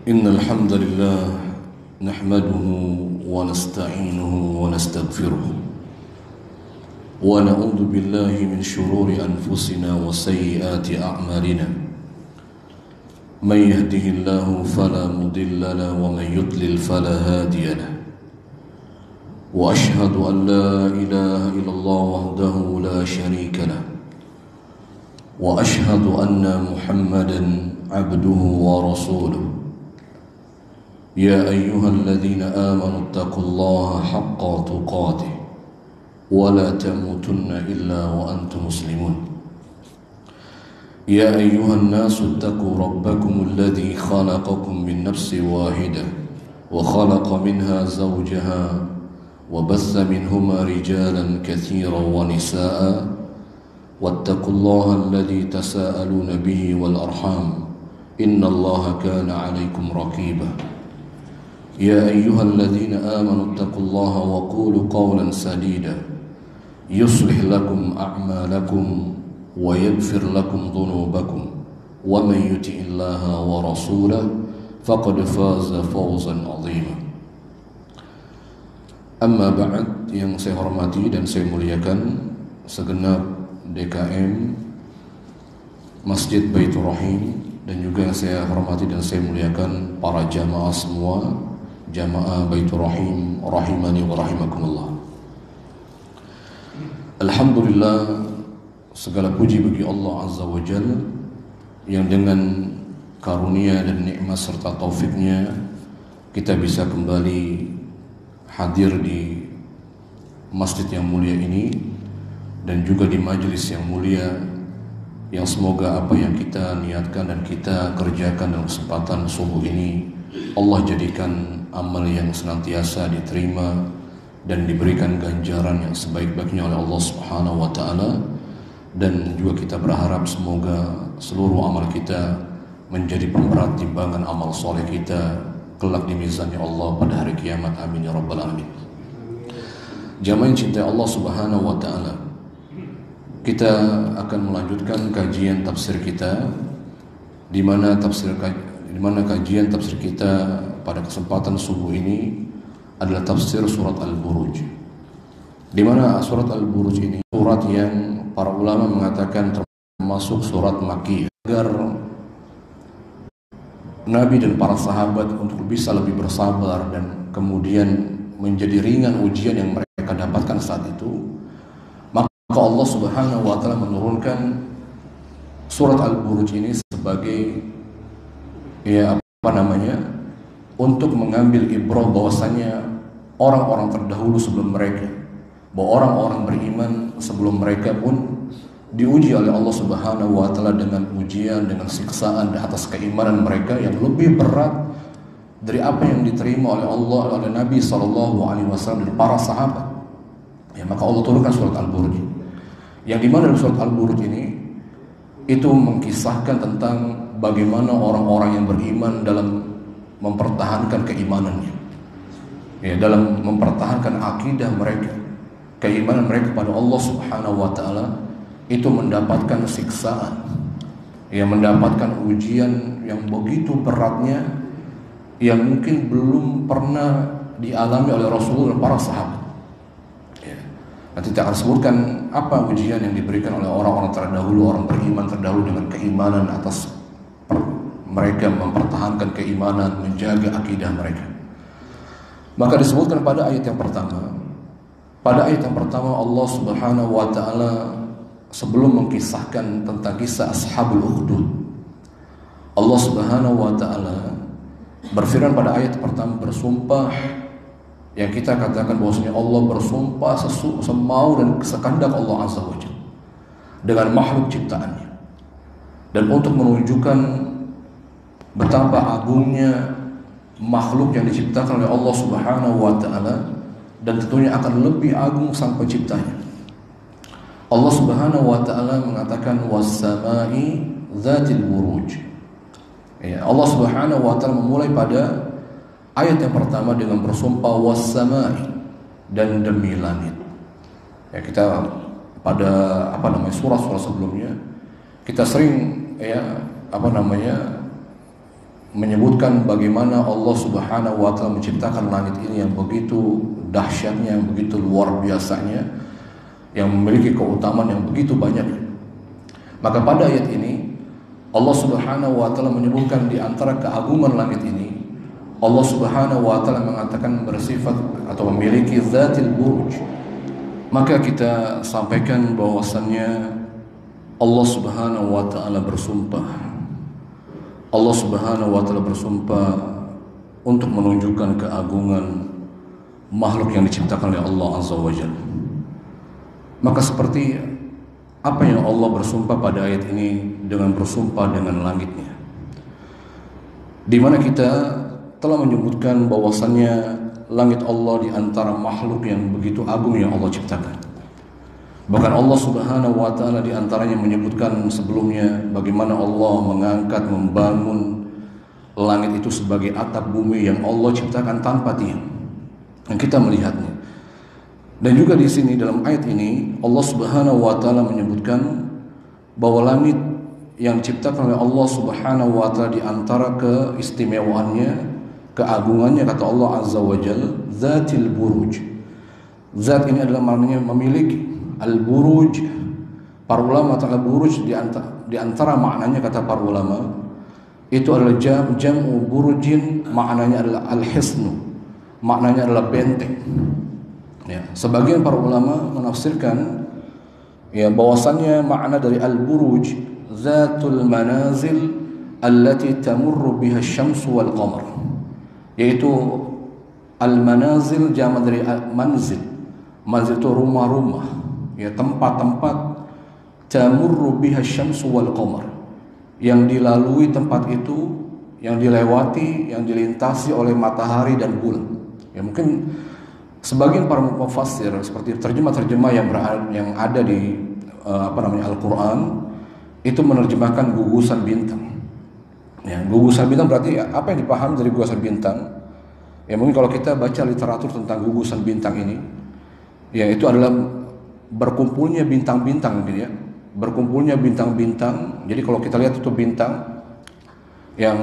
إن الحمد لله نحمده ونستعينه ونستغفره ونعوذ بالله من شرور أنفسنا وسيئات أعمالنا من يهده الله فلا مضل له ومن يضلل فلا هادي له وأشهد أن لا إله إلا الله وحده لا شريك له وأشهد أن محمدا عبده ورسوله يا أيها الذين آمنوا اتقوا الله حق تقاته ولا تموتن إلا وأنتم مسلمون يا أيها الناس اتقوا ربكم الذي خلقكم من نفس واحدة وخلق منها زوجها وبث منهما رجالا كثيرا ونساء واتقوا الله الذي تساءلون به والأرحام إن الله كان عليكم رقيبا يا أيها الذين آمنوا اتقوا الله وقولوا قولا سديدا يصلح لكم أعمالكم ويغفر لكم ذنوبكم ومن يطع الله ورسوله فقد فاز فوزا عظيما. Amma ba'd, yang saya hormati dan saya muliakan segenap DKM Masjid Baitur Rahim, dan juga yang saya hormati dan saya muliakan para jamaah semua, jamaah Baitur Rahim rahimani wa rahimakumullah. Alhamdulillah, segala puji bagi Allah Azza wa Jalla yang dengan karunia dan nikmat serta taufiknya kita bisa kembali hadir di masjid yang mulia ini dan juga di majelis yang mulia, yang semoga apa yang kita niatkan dan kita kerjakan dalam kesempatan subuh ini Allah jadikan amal yang senantiasa diterima dan diberikan ganjaran yang sebaik-baiknya oleh Allah Subhanahu wa taala. Dan juga kita berharap semoga seluruh amal kita menjadi pemberat timbangan amal soleh kita kelak di mizannya Allah pada hari kiamat. Amin ya rabbal alamin. Jamaah yang cintai Allah Subhanahu wa taala, kita akan melanjutkan kajian tafsir kita, di mana kajian tafsir kita pada kesempatan subuh ini adalah tafsir surat Al-Buruj. Di mana surat Al-Buruj ini surat yang para ulama mengatakan termasuk surat Makkiyah, agar Nabi dan para sahabat untuk bisa lebih bersabar dan kemudian menjadi ringan ujian yang mereka dapatkan saat itu, maka Allah Subhanahu wa taala menurunkan surat Al-Buruj ini sebagai untuk mengambil ibrah bahwasanya orang-orang terdahulu sebelum mereka, bahwa orang-orang beriman sebelum mereka pun diuji oleh Allah Subhanahu wa taala dengan ujian, dengan siksaan atas keimanan mereka yang lebih berat dari apa yang diterima oleh Allah, oleh Nabi sallallahu alaihi wasallam dan para sahabat. Ya, maka Allah turunkan surat Al-Buruj. Yang dimana dalam surat Al-Buruj ini itu mengkisahkan tentang bagaimana orang-orang yang beriman dalam mempertahankan keimanannya. Ya, dalam mempertahankan akidah mereka, keimanan mereka kepada Allah Subhanahu wa taala, itu mendapatkan siksaan, yang mendapatkan ujian yang begitu beratnya, yang mungkin belum pernah dialami oleh Rasulullah dan para sahabat. Ya. Nanti kita akan sebutkan apa ujian yang diberikan oleh orang-orang terdahulu, orang beriman terdahulu dengan keimanan atas mereka mempertahankan keimanan, menjaga akidah mereka. Maka disebutkan pada ayat yang pertama. Pada ayat yang pertama Allah Subhanahu wa taala sebelum mengkisahkan tentang kisah Ashabul Ukhdud, Allah Subhanahu wa taala berfirman pada ayat pertama, bersumpah, yang kita katakan bahwasanya Allah bersumpah semau dan sekehendak Allah Azza wa Jalla dengan makhluk ciptaannya, dan untuk menunjukkan betapa agungnya makhluk yang diciptakan oleh Allah Subhanahu wa taala, dan tentunya akan lebih agung sang penciptanya. Allah Subhanahu wa taala mengatakan was-samai dzatil buruj. Ya, Allah Subhanahu wa taala memulai pada ayat yang pertama dengan bersumpah was-samai, dan demi langit. Ya, kita pada surah-surah sebelumnya kita sering menyebutkan bagaimana Allah Subhanahu wa taala menciptakan langit ini yang begitu dahsyatnya, yang begitu luar biasanya, yang memiliki keutamaan yang begitu banyak. Maka pada ayat ini Allah Subhanahu wa taala menyebutkan di antara keagungan langit ini, Allah Subhanahu wa taala mengatakan bersifat atau memiliki zatil buruj. Maka kita sampaikan bahwasannya Allah Subhanahu wa taala bersumpah. Allah Subhanahu wa taala bersumpah untuk menunjukkan keagungan makhluk yang diciptakan oleh Allah Azza wa Jalla. Maka seperti apa yang Allah bersumpah pada ayat ini dengan bersumpah dengan langitnya, di mana kita telah menyebutkan bahwasannya langit Allah di antara makhluk yang begitu agung yang Allah ciptakan. Bahkan Allah Subhanahu wa taala di antaranya menyebutkan sebelumnya bagaimana Allah mengangkat, membangun langit itu sebagai atap bumi yang Allah ciptakan tanpa tiang. Dan kita melihatnya. Dan juga di sini dalam ayat ini Allah Subhanahu wa taala menyebutkan bahwa langit yang diciptakan oleh Allah Subhanahu wa taala di antara keistimewaannya, keagungannya, kata Allah Azza wa Jalla, zatil buruj. Zat ini adalah maknanya memiliki. Al-buruj, para ulama kata buruj di antara maknanya, kata para ulama, itu adalah jam'u burujin, maknanya adalah al-hisnu, maknanya adalah benteng. Ya, sebagian para ulama menafsirkan ya bahwasannya makna dari al-buruj zatul manazil allati tamurru biha asy-syamsu wal qamar, yaitu al-manazil jamak dari manzil. Manzil itu rumah-rumah, ya, tempat-tempat tamurru biha asy-syamsu wal qamar, yang dilalui tempat itu, yang dilewati, yang dilintasi oleh matahari dan bulan. Ya, mungkin sebagian para mufassir seperti terjemah-terjemah yang ada di Al-Qur'an itu menerjemahkan gugusan bintang. Ya, gugusan bintang berarti apa yang dipahami dari gugusan bintang? Ya, mungkin kalau kita baca literatur tentang gugusan bintang ini, ya itu adalah berkumpulnya bintang-bintang gitu ya. Berkumpulnya bintang-bintang. Jadi kalau kita lihat itu bintang yang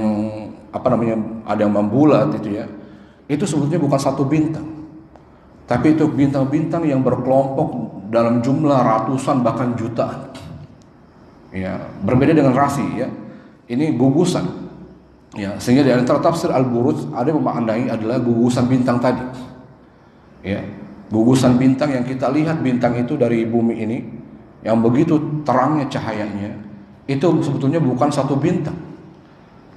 ada yang membulat itu ya. Itu sebetulnya bukan satu bintang. Tapi itu bintang-bintang yang berkelompok dalam jumlah ratusan bahkan jutaan. Ya, berbeda dengan rasi ya. Ini gugusan. Ya, sehingga di antara tafsir Al-Buruj ada yang memaknai adalah gugusan bintang tadi. Ya, gugusan bintang yang kita lihat bintang itu dari bumi ini yang begitu terangnya cahayanya, itu sebetulnya bukan satu bintang.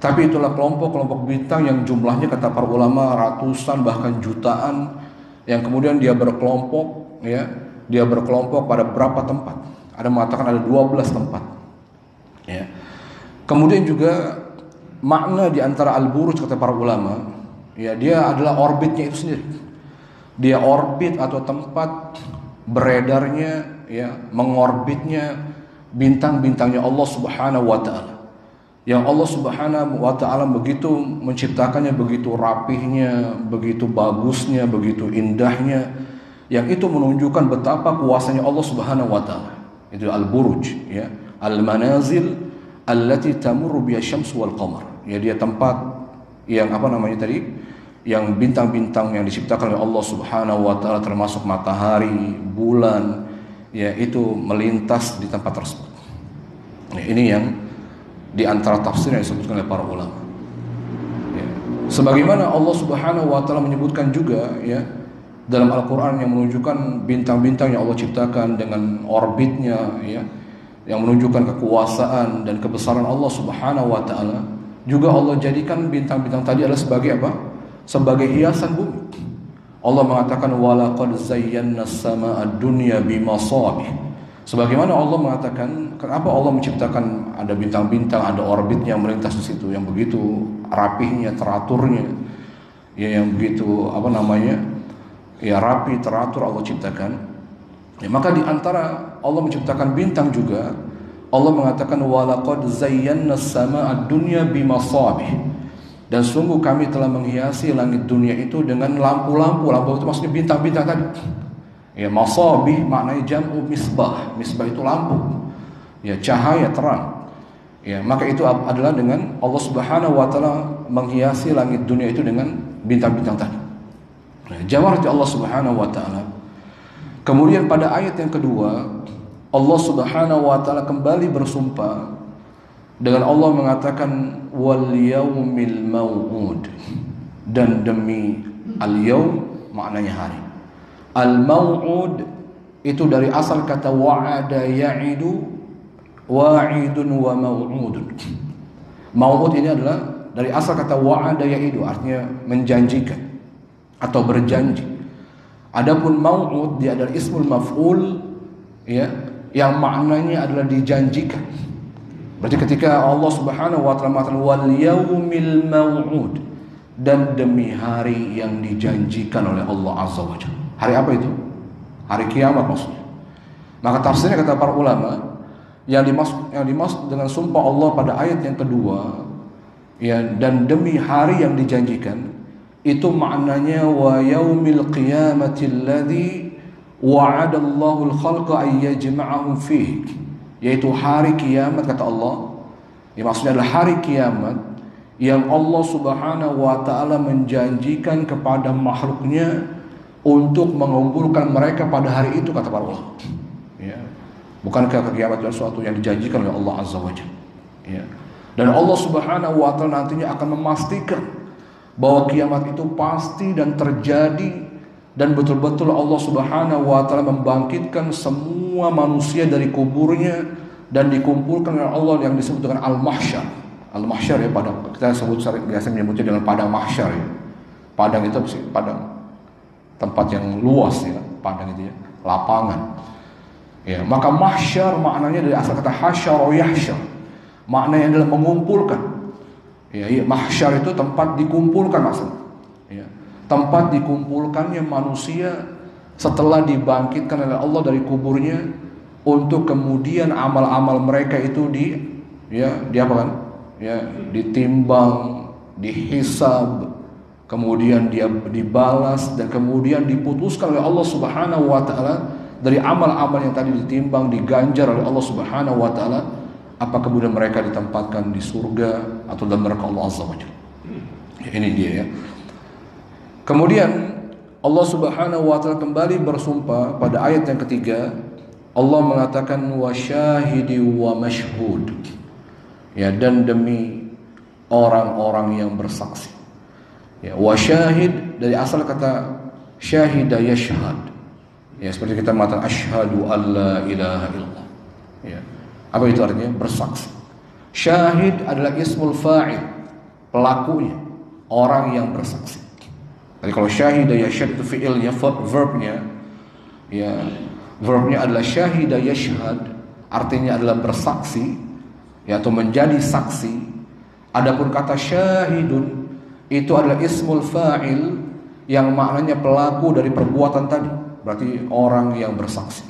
Tapi itulah kelompok-kelompok bintang yang jumlahnya kata para ulama ratusan bahkan jutaan, yang kemudian dia berkelompok ya, dia berkelompok pada berapa tempat. Ada mengatakan ada 12 tempat. Ya. Kemudian juga makna di antara al-buruj kata para ulama, ya dia adalah orbitnya itu sendiri. Dia orbit atau tempat beredarnya ya, mengorbitnya bintang-bintangnya Allah Subhanahu wa taala. Yang Allah Subhanahu wa taala begitu menciptakannya, begitu rapihnya, begitu bagusnya, begitu indahnya, yang itu menunjukkan betapa kuasanya Allah Subhanahu wa taala. Itu al-buruj ya, al-manazil allati tamurru biha asy-syamsu wal qamar. Ya, dia tempat yang yang bintang-bintang yang diciptakan oleh Allah Subhanahu wa taala termasuk matahari, bulan, ya itu melintas di tempat tersebut. Ya, ini yang di antara tafsir yang disebutkan oleh para ulama. Ya. Sebagaimana Allah Subhanahu wa taala menyebutkan juga ya dalam Al-Qur'an yang menunjukkan bintang-bintang yang Allah ciptakan dengan orbitnya ya, yang menunjukkan kekuasaan dan kebesaran Allah Subhanahu wa taala. Juga Allah jadikan bintang-bintang tadi adalah sebagai apa? Sebagai hiasan bumi. Allah mengatakan walaqad zayyana as-samaa'a ad-dunya bimasabih. Sebagaimana Allah mengatakan, kenapa Allah menciptakan ada bintang-bintang, ada orbitnya yang melintas di situ, yang begitu rapihnya, teraturnya, ya yang begitu ya rapi, teratur Allah ciptakan. Ya, maka di antara Allah menciptakan bintang juga, Allah mengatakan walaqad zayyana as-samaa'a ad-dunya bimasabih. Dan sungguh kami telah menghiasi langit dunia itu dengan lampu-lampu. Lampu itu maksudnya bintang-bintang tadi. Ya, masabih maknanya jam'u misbah. Misbah itu lampu. Ya, cahaya terang. Ya, maka itu adalah dengan Allah Subhanahu wa taala menghiasi langit dunia itu dengan bintang-bintang tadi. Jawarat Allah Subhanahu wa taala. Kemudian pada ayat yang kedua, Allah Subhanahu wa taala kembali bersumpah dengan Allah mengatakan wal yaumil mau'ud, dan demi al-yaum maknanya hari. Al-mau'ud itu dari asal kata wa'ada ya'idu, wa'idun wa mau'udun. Mau'ud ini adalah dari asal kata wa'ada ya'idu, artinya menjanjikan atau berjanji. Adapun mau'ud dia adalah ismul maf'ul, ya, yang maknanya adalah dijanjikan. Berarti ketika Allah Subhanahu wa taala mengatakan wal yaumil mau'ud, dan demi hari yang dijanjikan oleh Allah Azza wa Jalla. Hari apa itu? Hari kiamat maksudnya. Maka tafsirnya kata para ulama, yang dimaksud dengan sumpah Allah pada ayat yang kedua, ya, dan demi hari yang dijanjikan, itu maknanya wa yaumil qiyamati alladzi wa'ada Allahul khalqa ay yajma'ahum fihi, yaitu hari kiamat kata Allah. Ya, maksudnya adalah hari kiamat yang Allah Subhanahu wa taala menjanjikan kepada makhluknya untuk mengumpulkan mereka pada hari itu kata para ulama. Ya. Bukankah kiamat adalah sesuatu yang dijanjikan oleh Allah Azza wa Jalla. Ya. Dan Allah Subhanahu wa taala nantinya akan memastikan bahwa kiamat itu pasti dan terjadi, dan betul-betul Allah Subhanahu wa taala membangkitkan semua manusia dari kuburnya dan dikumpulkan oleh Allah yang disebut dengan al-mahsyar. Al-mahsyar ya, padang. Kita biasa menyebutnya dengan padang mahsyar ya. Padang itu apa sih? Padang, tempat yang luas ya, padang itu ya, lapangan. Ya, maka mahsyar maknanya dari asal kata hasyara yahsyar. Maknanya adalah mengumpulkan. Ya, mahsyar itu tempat dikumpulkan maksudnya. Ya. Tempat dikumpulkannya manusia setelah dibangkitkan oleh Allah dari kuburnya, untuk kemudian amal-amal mereka itu apa kan? Ya, ditimbang, dihisab, kemudian dia dibalas, dan kemudian diputuskan oleh Allah Subhanahu wa taala dari amal-amal yang tadi ditimbang, diganjar oleh Allah Subhanahu wa taala, apa kemudian mereka ditempatkan di surga atau dalam neraka Allah Azza wa Jalla. Ini dia ya. Kemudian Allah Subhanahu wa taala kembali bersumpah pada ayat yang ketiga. Allah mengatakan wa syahidi wa mashhud. Ya, dan demi orang-orang yang bersaksi. Ya, wa syahid dari asal kata syahida yashhad. Ya, seperti kita mengatakan asyhadu alla ilaha illallah. Ya. Apa itu artinya? Bersaksi. Syahid adalah ismul fa'il, pelakunya, orang yang bersaksi. Jadi kalau syahida yashhad itu fi'ilnya, verbnya, ya, verbnya adalah syahida yashhad, artinya adalah bersaksi, ya, atau menjadi saksi. Adapun kata syahidun itu adalah ismul fa'il yang maknanya pelaku dari perbuatan tadi, berarti orang yang bersaksi.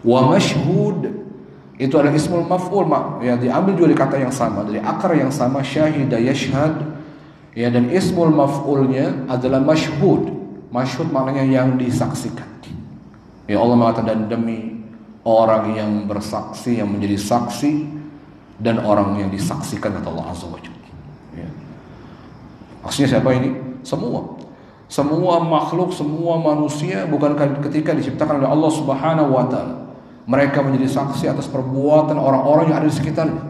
Wa mashhud itu adalah ismul maf'ul, ya, diambil juga dari kata yang sama, dari akar yang sama, syahida yashhad, ya, dan ismul maf'ulnya adalah mashhud. Mashhud maknanya yang disaksikan. Ya, Allah mengatakan dan demi orang yang bersaksi, yang menjadi saksi, dan orang yang disaksikan kata Allah Azza wa Jalla. Ya. Maksudnya siapa ini? Semua makhluk, semua manusia, bukankah ketika diciptakan oleh Allah Subhanahu wa taala, mereka menjadi saksi atas perbuatan orang-orang yang ada di sekitarnya.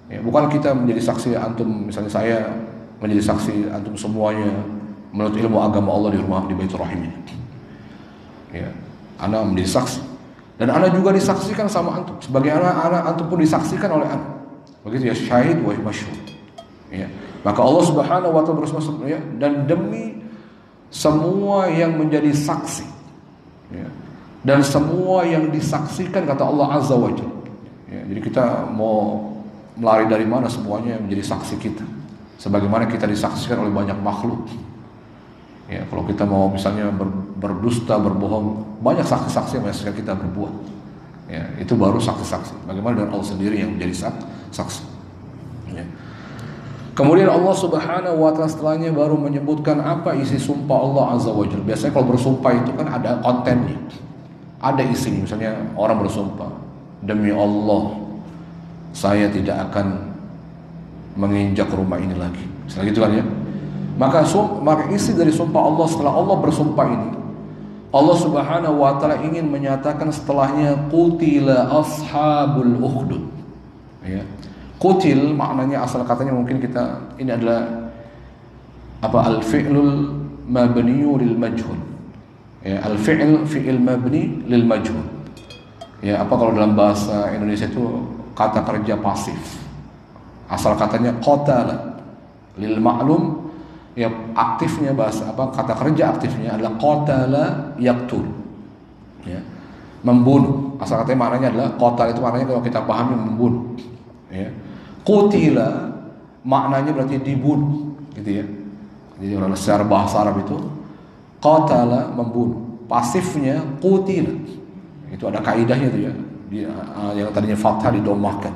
Ya, bukan kita menjadi saksi antum, misalnya saya menjadi saksi antum semuanya menurut ilmu agama Allah di rumah di Baitur Rahim ini. Ya, ana menjadi saksi. Dan ana juga disaksikan sama antum. Sebagai anak antum pun disaksikan oleh ana. Begitu ya, syahid wa masyhud. Ya. Maka Allah Subhanahu wa taala bersumpah, ya, dan demi semua yang menjadi saksi. Ya. Dan semua yang disaksikan kata Allah Azza wa Jalla. Ya, jadi kita mau melari dari mana, semuanya menjadi saksi kita. Sebagaimana kita disaksikan oleh banyak makhluk. Ya, kalau kita mau misalnya berdusta, berbohong, banyak saksi-saksi yang menyaksikan kita berbuat. Ya, itu baru saksi-saksi. Bagaimana dengan Allah sendiri yang menjadi saksi. Ya. Kemudian Allah Subhanahu wa taala setelahnya baru menyebutkan apa isi sumpah Allah Azza wa Jalla. Biasanya kalau bersumpah itu kan ada kontennya, ada isinya. Misalnya orang bersumpah demi Allah, saya tidak akan menginjak rumah ini lagi. Setelah gitu kan ya. Maka isi dari sumpah Allah, setelah Allah bersumpah ini, Allah Subhanahu wa taala ingin menyatakan setelahnya qutila ashabul ukhdud. Ya. Qutil maknanya asal katanya mungkin kita ini adalah al-fi'lul mabniyu lil majhul. Ya, fi'il mabni lil majhul. Ya, kalau dalam bahasa Indonesia itu kata kerja pasif. Asal katanya qatala lil ma'lum, ya aktifnya kata kerja aktifnya adalah qatala yaqtul. Ya. Membunuh. Asal katanya maknanya adalah qatala, itu maknanya kalau kita pahami membunuh. Ya. Qutila maknanya berarti dibunuh, gitu ya. Jadi kalau secara bahasa Arab itu qatala membunuh, pasifnya qutila. Itu ada kaidahnya itu ya. Yang tadinya fathah didomahkan.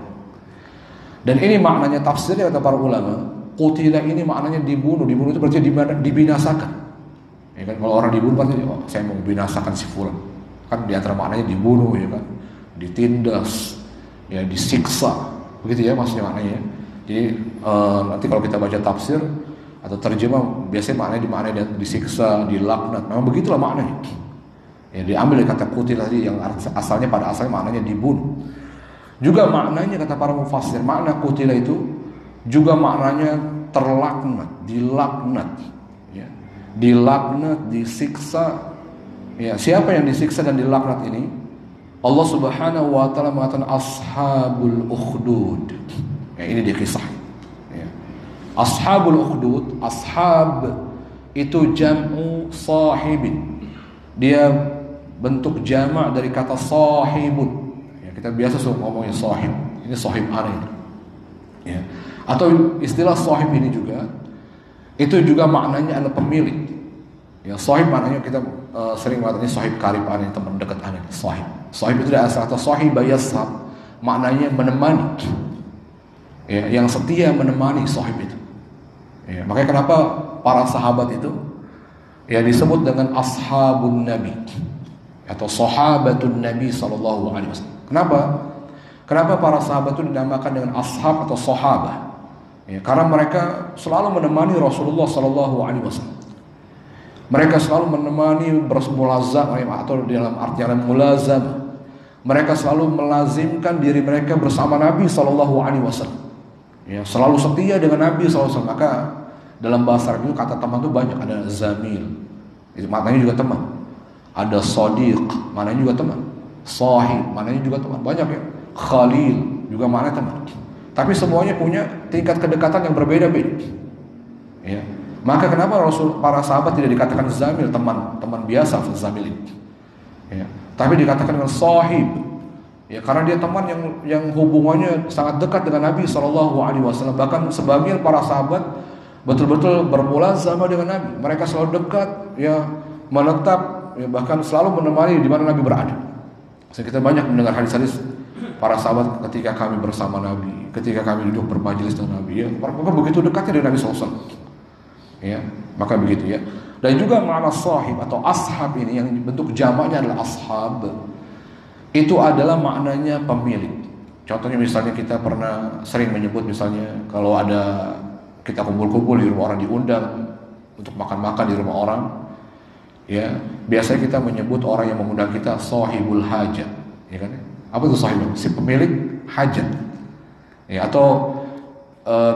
Dan ini maknanya tafsirnya kata para ulama, qutila ini maknanya dibunuh. Dibunuh itu berarti dibinasakan. Ya kan, kalau orang dibunuh berarti saya mau binasakan si fulan. Kan di antara maknanya dibunuh ya kan, ditindas, ya disiksa. Begitu ya maksudnya maknanya. Jadi nanti kalau kita baca tafsir atau terjemah biasanya maknanya disiksa, dilaknat. Memang begitulah maknanya. Ya, diambil dari kata qutil tadi yang asalnya pada asalnya maknanya dibunuh. Juga maknanya kata para mufassir, makna qutila itu juga maknanya terlaknat, dilaknat. Ya. Dilaknat, disiksa. Ya, siapa yang disiksa dan dilaknat ini? Allah Subhanahu wa taala mengatakan ashabul ukhdud. Ya, ini dia kisah. Ya. Ashabul ukhdud, ashab itu jam'u sahibin. Dia bentuk jamak dari kata sahibun. Ya, kita biasa suka ngomongnya sahib. Ini sahib aneh. Ya. Atau istilah sahib ini juga itu juga maknanya adalah pemilik. Ya, sahib maknanya kita sering mengatakan sahib karib aneh, teman dekat aneh, sahib. Sahib itu dari asal kata sahib yashab, maknanya menemani. Ya, yang setia menemani sahib itu. Ya, makanya kenapa para sahabat itu ya disebut dengan ashabun nabi atau sahabatun nabi sallallahu alaihi wasallam. Kenapa? Kenapa para sahabat itu dinamakan dengan ashab atau sahabah? Ya, karena mereka selalu menemani Rasulullah sallallahu alaihi wasallam. Mereka selalu menemani bermulazam atau dalam artian mulazam. Mereka selalu melazimkan diri mereka bersama Nabi sallallahu alaihi wasallam. Ya, selalu setia dengan Nabi sallallahu alaihi wasallam. Maka dalam bahasa Arab itu kata teman itu banyak, ada zamil. Itu maknanya juga teman. Ada sadiq, maknanya juga teman. Sahib, maknanya juga teman. Banyak ya. Khalil juga maknanya teman. Tapi semuanya punya tingkat kedekatan yang berbeda-beda. Ya. Maka kenapa para sahabat tidak dikatakan zamil, teman biasa zamil ini? Ya. Tapi dikatakan dengan sahib. Ya, karena dia teman yang hubungannya sangat dekat dengan Nabi sallallahu alaihi wasallam. Bahkan sebagian para sahabat betul-betul bermulazamah dengan Nabi. Mereka selalu dekat, ya, menetap, ya, bahkan selalu menemani di mana Nabi berada. Kita banyak mendengar hadis-hadis para sahabat ketika kami bersama Nabi, ketika kami duduk bermajelis dengan Nabi, ya, mereka begitu dekatnya dengan Nabi SAW. Ya, maka begitu ya. Dan juga makna sahib atau ashab ini yang bentuk jamaknya adalah ashab. Itu adalah maknanya pemilik. Contohnya misalnya kita pernah sering menyebut misalnya kalau ada kita kumpul-kumpul di rumah orang, diundang untuk makan-makan di rumah orang, ya biasanya kita menyebut orang yang mengundang kita sahibul hajat, ya kan? Apa itu sahib? Si pemilik hajat. Ya, atau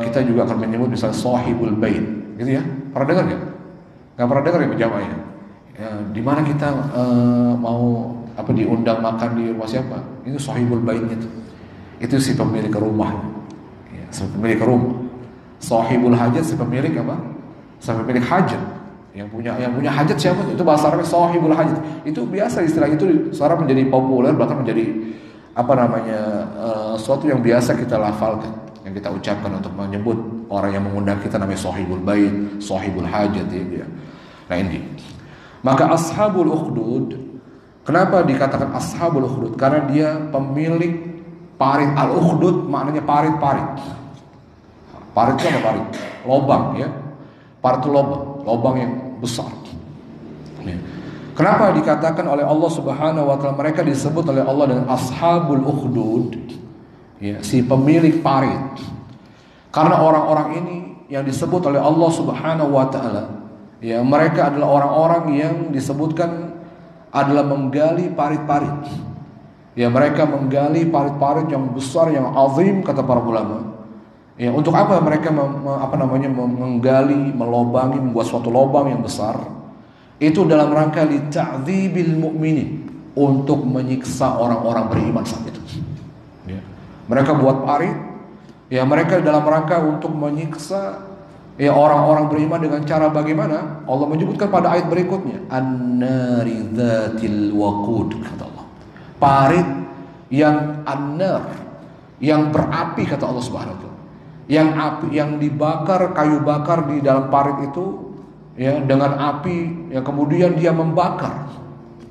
kita juga akan menyebut misalnya sahibul bait, gitu ya. Pernah dengar nggak? Nggak pernah dengar ya berjamaahnya? Ya, di mana kita mau diundang makan di rumah siapa? Itu sahibul baitnya itu. Itu si pemilik rumah. Ya, si pemilik rumah. Sahibul hajat si pemilik apa? Si pemilik hajat. Yang punya hajat siapa? Itu bahasa Arabnya sahibul hajat. Itu biasa istilah itu sekarang menjadi populer, bahkan menjadi suatu yang biasa kita lafalkan, yang kita ucapkan untuk menyebut orang yang mengundang kita namanya sahibul bait, sahibul hajat ya. Nah ini. Maka ashabul ukhdud, kenapa dikatakan ashabul ukhdud? Karena dia pemilik parit. Al-ukhdud maknanya parit-parit. Parit itu apa parit? Lobang ya. Parit itu lobang yang besar. Ya. Kenapa dikatakan oleh Allah Subhanahu wa taala mereka disebut oleh Allah dengan ashabul ukhdud? ya, si pemilik parit. Karena orang-orang ini yang disebut oleh Allah Subhanahu wa taala, ya, mereka adalah orang-orang yang disebutkan adalah menggali parit-parit. Ya, mereka menggali parit-parit yang besar, yang azim, kata para ulama. Ya, untuk apa mereka menggali, melobangi, membuat suatu lubang yang besar? Itu dalam rangka li ta'dzibil mu'minin, untuk menyiksa orang-orang beriman saat itu. Ya. Mereka buat parit, ya, mereka dalam rangka untuk menyiksa, ya, orang-orang beriman dengan cara bagaimana? Allah menyebutkan pada ayat berikutnya, an-nari dzatil waqud, kata Allah. Parit yang an-nar, yang berapi, kata Allah Subhanahu wa taala. Yang api, yang dibakar, kayu bakar di dalam parit itu, ya, dengan api, ya, kemudian dia membakar,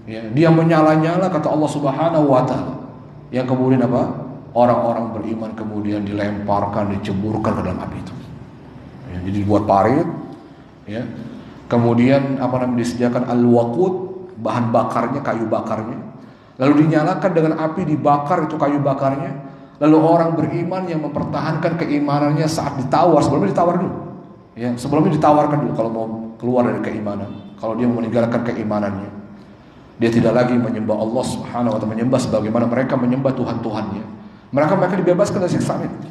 ya, dia menyala-nyala, kata Allah Subhanahu wa taala. Yang kemudian apa? Orang-orang beriman kemudian dilemparkan, diceburkan ke dalam api itu. Ya, jadi dibuat parit, ya. Kemudian disediakan al-waqud, bahan bakarnya, kayu bakarnya. Lalu dinyalakan dengan api, dibakar itu kayu bakarnya. Lalu orang beriman yang mempertahankan keimanannya saat ditawar, sebelumnya ditawar dulu. Ya, sebelumnya ditawarkan dulu kalau mau keluar dari keimanan. Kalau dia mau meninggalkan keimanannya, dia tidak lagi menyembah Allah Subhanahu wa taala, menyembah sebagaimana mereka menyembah Tuhan-tuhannya. Mereka dibebaskan dari siksaan itu.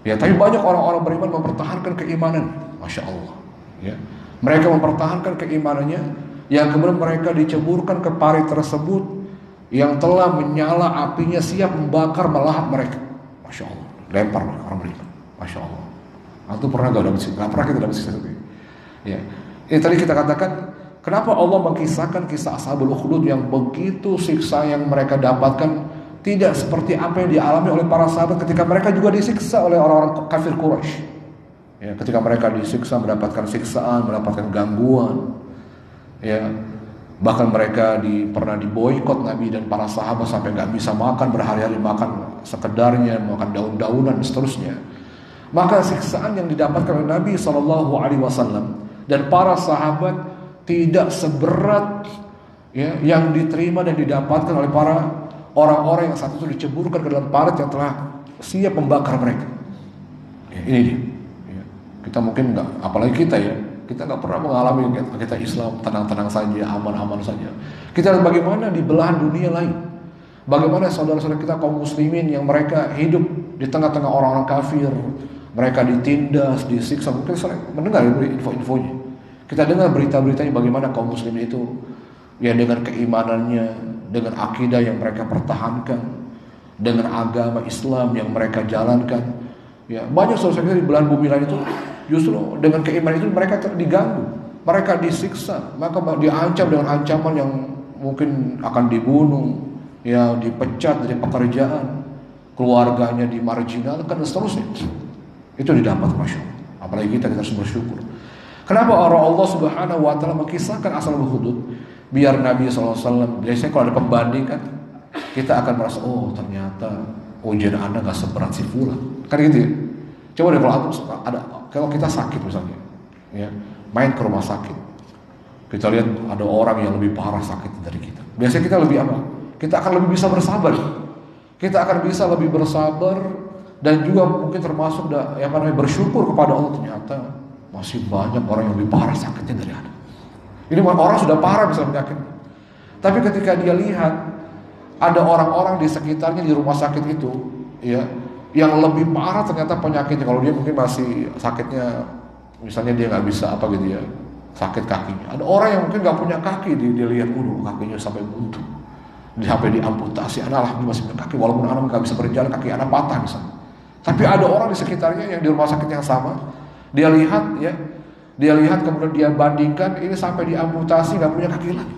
Ya, tapi banyak orang-orang beriman mempertahankan keimanan, masya Allah. Ya, mereka mempertahankan keimanannya, yang kemudian mereka diceburkan ke parit tersebut yang telah menyala apinya, siap membakar melahap mereka. Masya Allah, lempar orang beriman. Masya Allah. Itu pernah gak dapat siksa? Gak pernah kita dapat siksa. Ya, ini tadi kita katakan, kenapa Allah mengisahkan kisah Ashabul Ukhdud yang begitu siksa yang mereka dapatkan tidak seperti apa yang dialami oleh para sahabat ketika mereka juga disiksa oleh orang-orang kafir Quraisy. Ya, ketika mereka disiksa, mendapatkan siksaan, mendapatkan gangguan, ya, bahkan mereka pernah diboikot Nabi dan para sahabat sampai nggak bisa makan berhari-hari, makan sekedarnya, makan daun-daunan dan seterusnya. Maka siksaan yang didapatkan oleh Nabi SAW dan para sahabat tidak seberat, ya, yang diterima dan didapatkan oleh para orang-orang yang saat itu diceburkan ke dalam parit yang telah siap membakar mereka. Ya, ini dia. Ya, kita mungkin nggak, apalagi kita, ya, kita nggak pernah mengalami, kita Islam tenang-tenang saja, aman-aman saja. Kita lihat bagaimana di belahan dunia lain, bagaimana saudara-saudara kita kaum muslimin yang mereka hidup di tengah-tengah orang-orang kafir, mereka ditindas, disiksa. Mungkin sering mendengar info-infonya. Kita dengar berita-beritanya bagaimana kaum muslimin itu, ya, dengan keimanannya, dengan akidah yang mereka pertahankan, dengan agama Islam yang mereka jalankan. Ya, banyak saudara-saudara di belahan bumi lain itu justru dengan keimanan itu mereka diganggu, mereka disiksa, maka diancam dengan ancaman yang mungkin akan dibunuh, ya, dipecat dari pekerjaan, keluarganya dimarginalkan dan seterusnya. Itu didapat, masya Allah. Apalagi kita harus bersyukur. Kenapa Allah Subhanahu wa taala mengisahkan Ashabul Ukhdud? Biar Nabi SAW, biasanya kalau ada pembanding kan, kita akan merasa, oh ternyata ujian Anda gak seberat si fulan. Kan gitu ya. Coba deh kalau kita sakit misalnya, ya, main ke rumah sakit, kita lihat ada orang yang lebih parah sakit dari kita. Biasanya kita lebih apa? Kita akan lebih bisa bersabar. Kita akan bisa lebih bersabar dan juga mungkin termasuk bersyukur kepada Allah, ternyata masih banyak orang yang lebih parah sakitnya dari Anda. Ini orang sudah parah bisa penyakit. Tapi ketika dia lihat ada orang-orang di sekitarnya di rumah sakit itu, ya, yang lebih parah ternyata penyakitnya. Kalau dia mungkin masih sakitnya, misalnya dia nggak bisa apa gitu, ya, sakit kakinya. Ada orang yang mungkin nggak punya kaki, dia lihat, kakinya sampai buntu, sampai diamputasi. Anak masih punya kaki, walaupun anak nggak bisa berjalan, kaki anak patah misalnya. Tapi ada orang di sekitarnya yang di rumah sakit yang sama, dia lihat, ya, kemudian dia bandingkan, ini sampai diamputasi, nggak punya kaki lagi,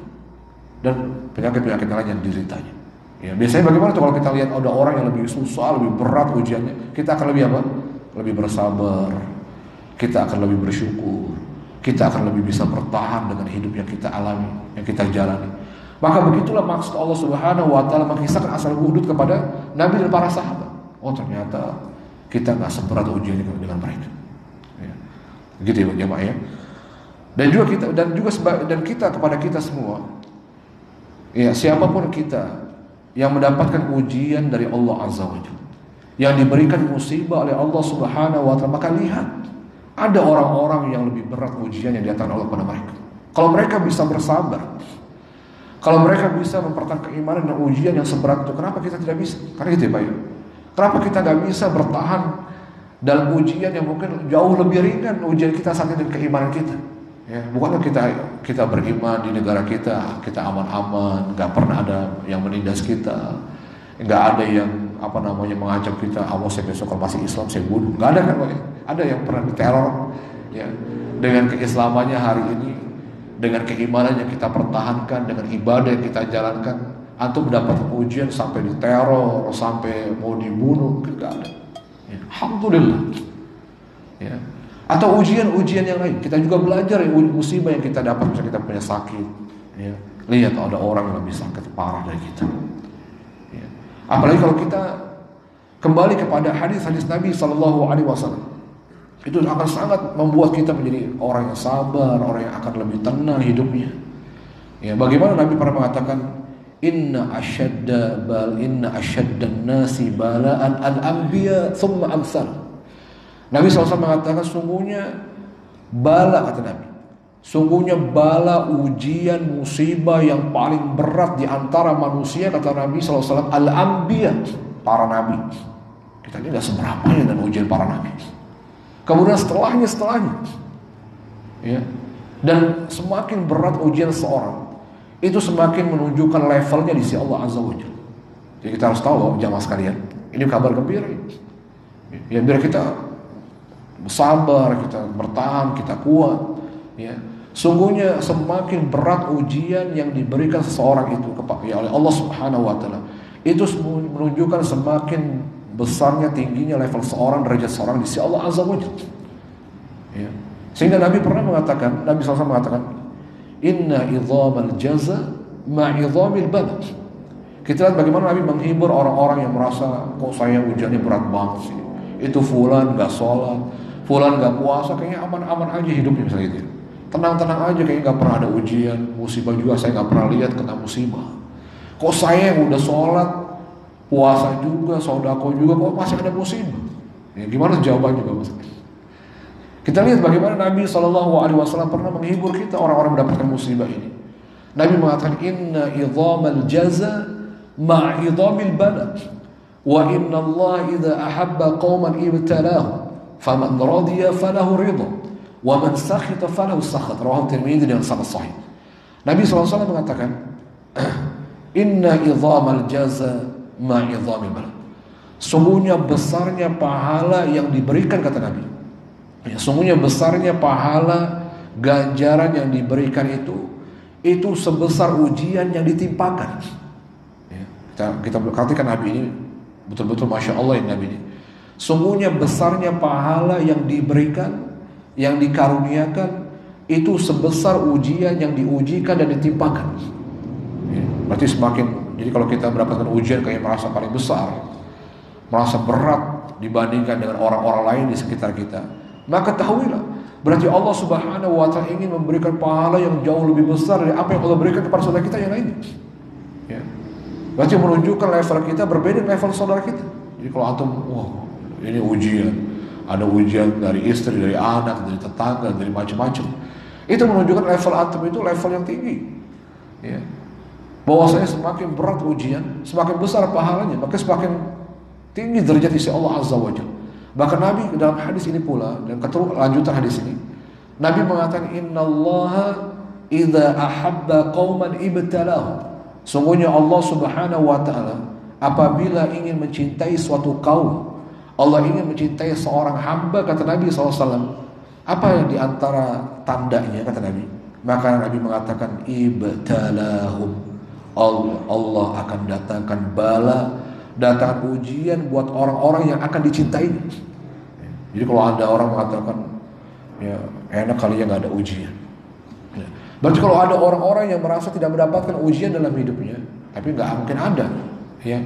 dan penyakit-penyakit lain yang dideritanya. Ya, biasanya bagaimana tuh kalau kita lihat ada orang yang lebih susah, lebih berat ujiannya, kita akan lebih apa? Lebih bersabar, kita akan lebih bersyukur, kita akan lebih bisa bertahan dengan hidup yang kita alami, yang kita jalani. Maka begitulah maksud Allah Subhanahu wa taala mengisahkan Ashabul Ukhdud kepada Nabi dan para sahabat. Oh ternyata kita nggak seberat ujiannya dengan mereka. Ya. Begitu ya jemaah, ya. Dan kita kepada kita semua, ya, siapapun kita yang mendapatkan ujian dari Allah Azza wa Jalla, yang diberikan musibah oleh Allah Subhanahu wa taala, maka lihat, ada orang-orang yang lebih berat ujian yang datang Allah kepada mereka. Kalau mereka bisa bersabar, kalau mereka bisa mempertahankan keimanan dan ujian yang seberat itu, kenapa kita tidak bisa? Karena gitu ya Pak ya. Kenapa kita nggak bisa bertahan dalam ujian yang mungkin jauh lebih ringan ujian kita saat ini dan keimanan kita? Ya, bukanlah kita beriman di negara kita aman-aman, nggak pernah ada yang menindas kita, nggak ada yang mengajak kita, awas saya besok kalau masih Islam saya bunuh, nggak ada kan Pak? Ada yang pernah diteror, ya, dengan keislamannya hari ini, dengan keimanan yang kita pertahankan, dengan ibadah yang kita jalankan, antum mendapat ujian sampai diteror, sampai mau dibunuh, nggak ada. Ya, alhamdulillah. Ya. Atau ujian-ujian yang lain, kita juga belajar ya, musibah yang kita dapat, misalnya kita punya sakit, ya. Lihat ada orang yang lebih sakit parah dari kita. Ya. Apalagi kalau kita kembali kepada hadis-hadis Nabi SAW, itu akan sangat membuat kita menjadi orang yang sabar, orang yang akan lebih tenang hidupnya. Ya, bagaimana Nabi pernah mengatakan, inna asyaddan nasi bala'an al-anbiya thumma amsal. Nabi SAW mengatakan, sungguhnya bala, kata Nabi, sungguhnya bala, ujian, musibah yang paling berat di antara manusia, kata Nabi SAW, al-anbiya, para nabi. Kita ini gak seberapanya dengan ujian para nabi. Kemudian setelahnya, ya. Dan semakin berat ujian seorang, itu semakin menunjukkan levelnya di sisi Allah Azza wa Jalla. Jadi kita harus tahu, jamaah sekalian, ini kabar gembira. Ya, biar kita sabar, kita bertahan, kita kuat. Ya, sungguhnya semakin berat ujian yang diberikan seseorang itu oleh Allah Subhanahu wa taala, itu menunjukkan semakin besarnya, tingginya level seorang, derajat seorang di sisi Allah Azza wa Jalla. Ya. Sehingga Nabi pernah mengatakan, Nabi SAW mengatakan, inna idhamal jaza ma'idhamil bala. Kita lihat bagaimana Nabi menghibur orang-orang yang merasa, kok saya ujiannya berat banget sih. Itu fulan gak sholat, fulan gak puasa, kayaknya aman-aman aja hidupnya, misalnya gitu. Tenang-tenang aja, kayaknya gak pernah ada ujian, musibah juga saya gak pernah lihat kena musibah. Kok saya yang udah sholat, puasa juga, sodako juga, kok masih ada musibah? Ya, gimana jawabannya Bapak? Kita lihat bagaimana Nabi SAW pernah menghibur kita orang-orang mendapatkan musibah ini. Nabi mengatakan, inna idhamal jaza ma'idhamil bala, wa inna Allah idha ahabba qawman ibtalahu, faman radiya falahu ridha, wa man sakhita falahu sakhat. Rawahu Tirmidzi dengan sanad sahih. Nabi SAW mengatakan, inna idhamal jaza ma'idhamil bala. Sungguhnya besarnya pahala yang diberikan, kata Nabi. Ya, sungguhnya besarnya pahala ganjaran yang diberikan itu sebesar ujian yang ditimpakan. Ya, kita perhatikan Nabi ini betul-betul masya Allah ya Nabi ini. Sungguhnya besarnya pahala yang diberikan, yang dikaruniakan, itu sebesar ujian yang diujikan dan ditimpakan. Ya, berarti jadi kalau kita mendapatkan ujian kayak merasa paling besar, merasa berat dibandingkan dengan orang-orang lain di sekitar kita, maka ketahuilah, berarti Allah Subhanahu wa taala ingin memberikan pahala yang jauh lebih besar dari apa yang Allah berikan kepada saudara kita yang lainnya. Ya. Berarti menunjukkan level kita berbeda dengan level saudara kita. Jadi kalau antum, ini ujian, ada ujian dari istri, dari anak, dari tetangga, dari macam-macam, itu menunjukkan level antum itu level yang tinggi. Ya. Bahwasanya semakin berat ujian, semakin besar pahalanya, maka semakin tinggi derajat di sisi Allah Azza wa Jalla. Bahkan Nabi dalam hadis ini pula, dan lanjutan hadis ini, Nabi mengatakan, innallaha idza ahabba qauman ibtalahu. Sungguhnya Allah Subhanahu wa taala apabila ingin mencintai suatu kaum, Allah ingin mencintai seorang hamba, kata Nabi SAW, apa yang diantara tandanya, kata Nabi? Maka Nabi mengatakan, ibtalahum. Allah akan datangkan bala, datang ujian buat orang-orang yang akan dicintai. Jadi kalau ada orang mengatakan, ya enak kali ya nggak ada ujian. Ya. Berarti kalau ada orang-orang yang merasa tidak mendapatkan ujian dalam hidupnya, tapi nggak mungkin ada, ya.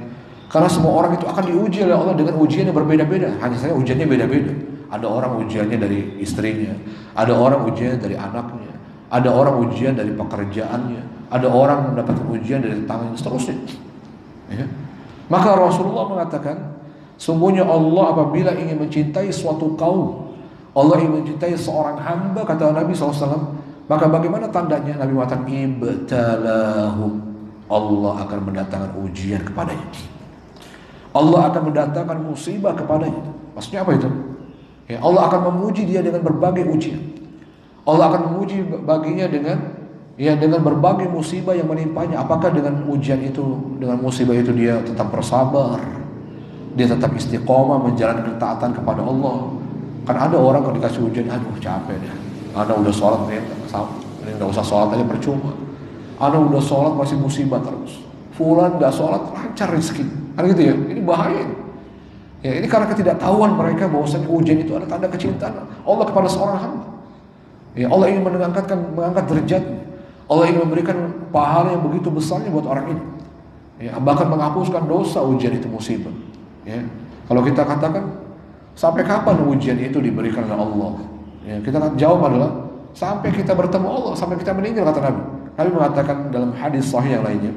Karena semua orang itu akan diuji oleh Allah dengan ujian yang berbeda-beda. Hanya saja ujiannya beda-beda. Ada orang ujiannya dari istrinya, ada orang ujiannya dari anaknya, ada orang ujian dari pekerjaannya, ada orang mendapatkan ujian dari tangannya, seterusnya. Ya. Maka Rasulullah mengatakan, Sungguhnya Allah apabila ingin mencintai suatu kaum, Allah ingin mencintai seorang hamba, kata Nabi SAW, maka bagaimana tandanya? Nabi mengatakan ibtalahum, Allah akan mendatangkan ujian kepadanya. Allah akan mendatangkan musibah kepadanya. Maksudnya apa itu? Ya, Allah akan memuji dia dengan berbagai ujian. Allah akan memuji baginya dengan berbagai musibah yang menimpanya. Apakah dengan ujian itu, dengan musibah itu dia tetap bersabar, dia tetap istiqomah menjalankan ketaatan kepada Allah? Kan ada orang kalau dikasih ujian, aduh capek deh, ana udah sholat nih, nggak usah sholat aja percuma. Ana udah sholat masih musibah terus. Fulan nggak sholat lancar rezeki, kan gitu ya. Ini bahaya. Ya, ini karena ketidaktahuan mereka bahwasanya ujian itu ada tanda kecintaan Allah kepada seorang hamba. Ya, Allah ingin mengangkat derajatnya. Allah ingin memberikan pahala yang begitu besarnya buat orang ini. Ya, bahkan menghapuskan dosa ujian itu musibah. Ya, kalau kita katakan sampai kapan ujian itu diberikan oleh Allah? Ya, kita jawab adalah sampai kita bertemu Allah, sampai kita meninggal, kata Nabi. Nabi mengatakan dalam hadis sahih yang lainnya,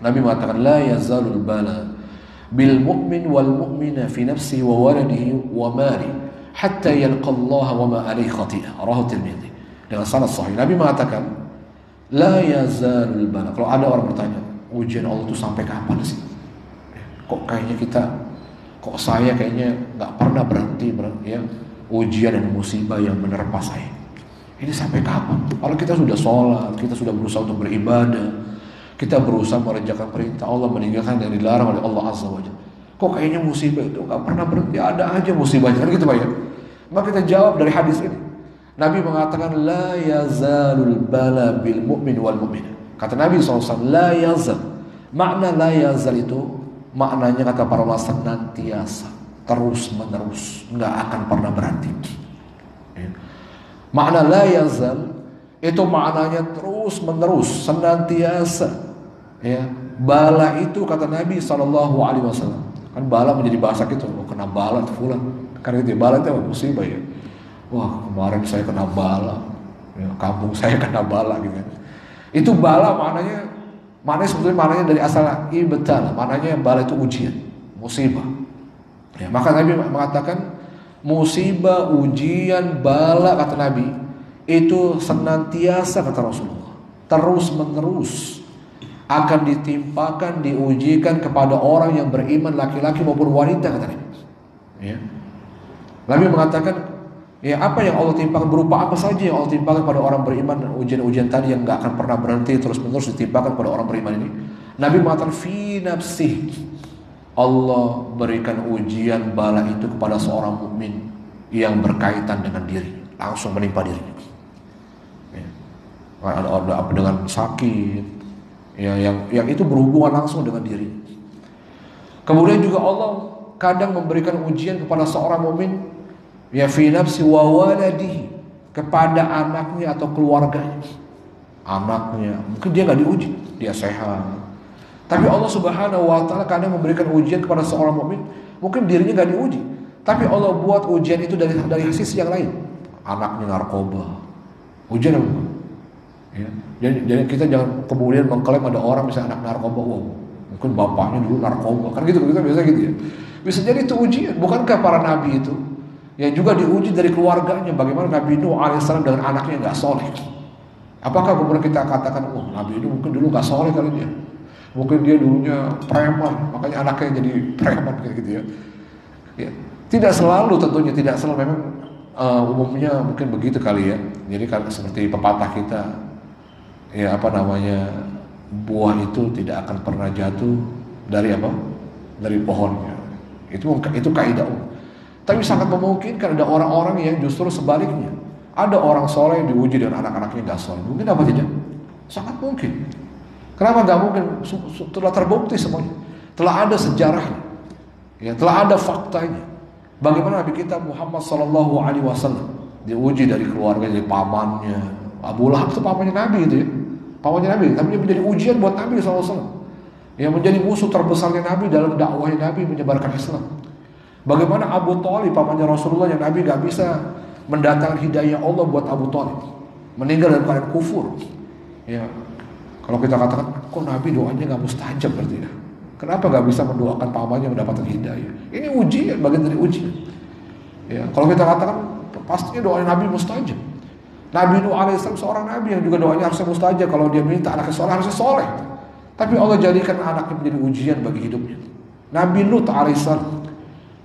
Nabi mengatakan la yazalul bala bil mu'min wal mu'mina fi nafsihi wa waladihi wa mali hatta yalqa Allah wa ma alaihi khati'ah. Rawahu Tirmidzi. Dengan sanad sahih. Nabi mengatakan la yazalul bala. Kalau ada orang bertanya, ujian Allah itu sampai kapan sih? Kok saya kayaknya nggak pernah berhenti ya, ujian dan musibah yang menerpa saya. Ini sampai kapan? Kalau kita sudah sholat, kita sudah berusaha untuk beribadah, kita berusaha mengerjakan perintah Allah, meninggalkan yang dilarang oleh Allah Azza wa Jalla. Kok kayaknya musibah itu nggak pernah berhenti, ada aja musibahnya, kan gitu Pak ya? Maka kita jawab dari hadis ini. Nabi mengatakan la yazalul bala bil mu'min wal mu'minah. Kata Nabi SAW, la yazal. Makna la yazal itu maknanya kata para ulama senantiasa, terus menerus, nggak akan pernah berhenti. Ya. Makna la yazal itu maknanya terus menerus, senantiasa. Ya, bala itu kata Nabi SAW, kan bala menjadi bahasa gitu, oh, kena bala tuh fulan, kan gitu. Bala itu musibah ya. Wah, kemarin saya kena bala, ya, kampung saya kena bala gitu. Itu bala maknanya sebetulnya maknanya dari asal ibtala, maknanya bala itu ujian, musibah. Ya, maka Nabi mengatakan musibah, ujian, bala kata Nabi itu senantiasa, kata Rasulullah, terus menerus akan ditimpakan, diujikan kepada orang yang beriman, laki-laki maupun wanita, kata Nabi. Ya. Nabi mengatakan, ya apa yang Allah timpakan, berupa apa saja yang Allah timpakan pada orang beriman, ujian-ujian tadi yang gak akan pernah berhenti, terus menerus ditimpakan pada orang beriman ini. Nabi mengatakan fi nafsih, Allah berikan ujian bala itu kepada seorang mukmin yang berkaitan dengan diri, langsung menimpa dirinya. Ya. Ada apa dengan sakit, ya, yang itu berhubungan langsung dengan diri. Kemudian juga Allah kadang memberikan ujian kepada seorang mukmin, ya fi nafsi wa waladihi, kepada anaknya atau keluarganya. Anaknya mungkin dia nggak diuji, dia sehat. Tapi Allah Subhanahu wa taala kadang memberikan ujian kepada seorang mukmin, mungkin dirinya nggak diuji, tapi Allah buat ujian itu dari sisi yang lain. Anaknya narkoba, ujian apa? Ya. Jadi kita jangan kemudian mengklaim ada orang misalnya anak narkoba, wow, mungkin bapaknya dulu narkoba, kan gitu, kita biasa gitu ya. Bisa jadi itu ujian. Bukankah para nabi itu yang juga diuji dari keluarganya? Bagaimana Nabi Nuh alaihissalam dengan anaknya nggak soleh? Apakah kemudian kita katakan, oh Nabi Nuh mungkin dulu nggak soleh kali dia, mungkin dia dulunya preman, makanya anaknya jadi preman gitu ya? Ya, tidak selalu, tentunya tidak selalu. Memang umumnya mungkin begitu kali ya. Jadi kan seperti pepatah kita, ya apa namanya, buah itu tidak akan pernah jatuh dari apa? Dari pohonnya. Itu kaidah umum. Tapi sangat memungkinkan ada orang-orang yang justru sebaliknya. Ada orang soleh diuji dengan anak-anaknya nggak soleh. Mungkin apa tidak? Sangat mungkin. Kenapa nggak mungkin? Telah terbukti semuanya. Telah ada sejarahnya. Ya, telah ada faktanya. Bagaimana Nabi kita Muhammad SAW diuji dari keluarga, dari pamannya. Abu Lahab itu pamannya Nabi itu ya. Pamannya Nabi, tapi dia menjadi ujian buat Nabi SAW. Yang menjadi musuh terbesarnya Nabi dalam dakwahnya Nabi menyebarkan Islam. Bagaimana Abu Thalib, pamannya Rasulullah, yang Nabi gak bisa mendatangkan hidayah Allah buat Abu Thalib, meninggal dalam keadaan kufur. Ya, kalau kita katakan, kok Nabi doanya gak mustajab berarti ya? Kenapa nggak bisa mendoakan pamannya mendapatkan hidayah? Ini ujian, bagian dari ujian. Ya, kalau kita katakan pastinya doa Nabi mustajab. Nabi Nuh alaihissalam seorang nabi yang juga doanya harusnya mustajab. Kalau dia minta anaknya soleh, harusnya soleh. Tapi Allah jadikan anaknya menjadi ujian bagi hidupnya. Nabi Lut alaihissalam,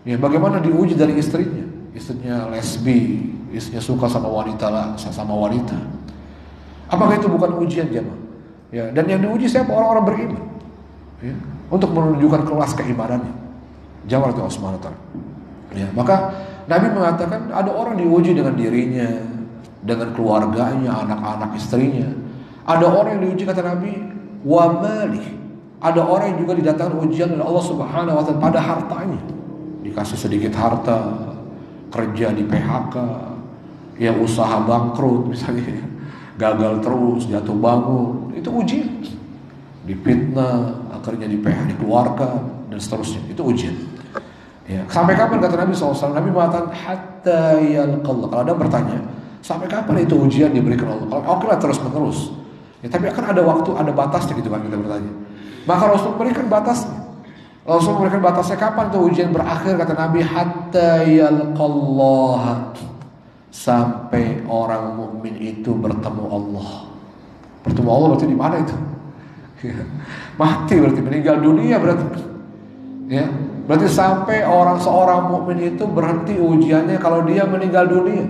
ya bagaimana diuji dari istrinya? Istrinya lesbi, istrinya suka sama wanita. Apakah itu bukan ujian jemaah? Ya, dan yang diuji siapa? Orang-orang beriman. Ya, untuk menunjukkan kelas keimanannya. Jawab Allah Subhanahu wa taala. Ya, maka Nabi mengatakan ada orang diuji dengan dirinya, dengan keluarganya, anak-anak istrinya. Ada orang yang diuji kata Nabi, wa malih. Ada orang yang juga didatangkan ujian oleh Allah Subhanahu wa taala pada hartanya. Dikasih sedikit harta, kerja di PHK, ya usaha bangkrut misalnya, gagal terus, jatuh bangun, itu ujian. Dipitnah, akhirnya di PHK dikeluarkan dan seterusnya, itu ujian. Ya, sampai kapan kata Nabi SAW? Nabi mengatakan hatta yalqallah. Kalau ada bertanya, sampai kapan itu ujian diberikan Allah? Kalau oke lah terus menerus. Ya, tapi akan ada waktu, ada batasnya gitu kan kita bertanya. Maka Rasul memberikan batasnya. Rasul memberikan batasnya kapan tuh ujian berakhir kata Nabi hatta yalqallah. Sampai orang mukmin itu bertemu Allah. Bertemu Allah berarti di mana itu? Ya, mati berarti, meninggal dunia berarti. Ya, berarti sampai seorang mukmin itu berhenti ujiannya kalau dia meninggal dunia.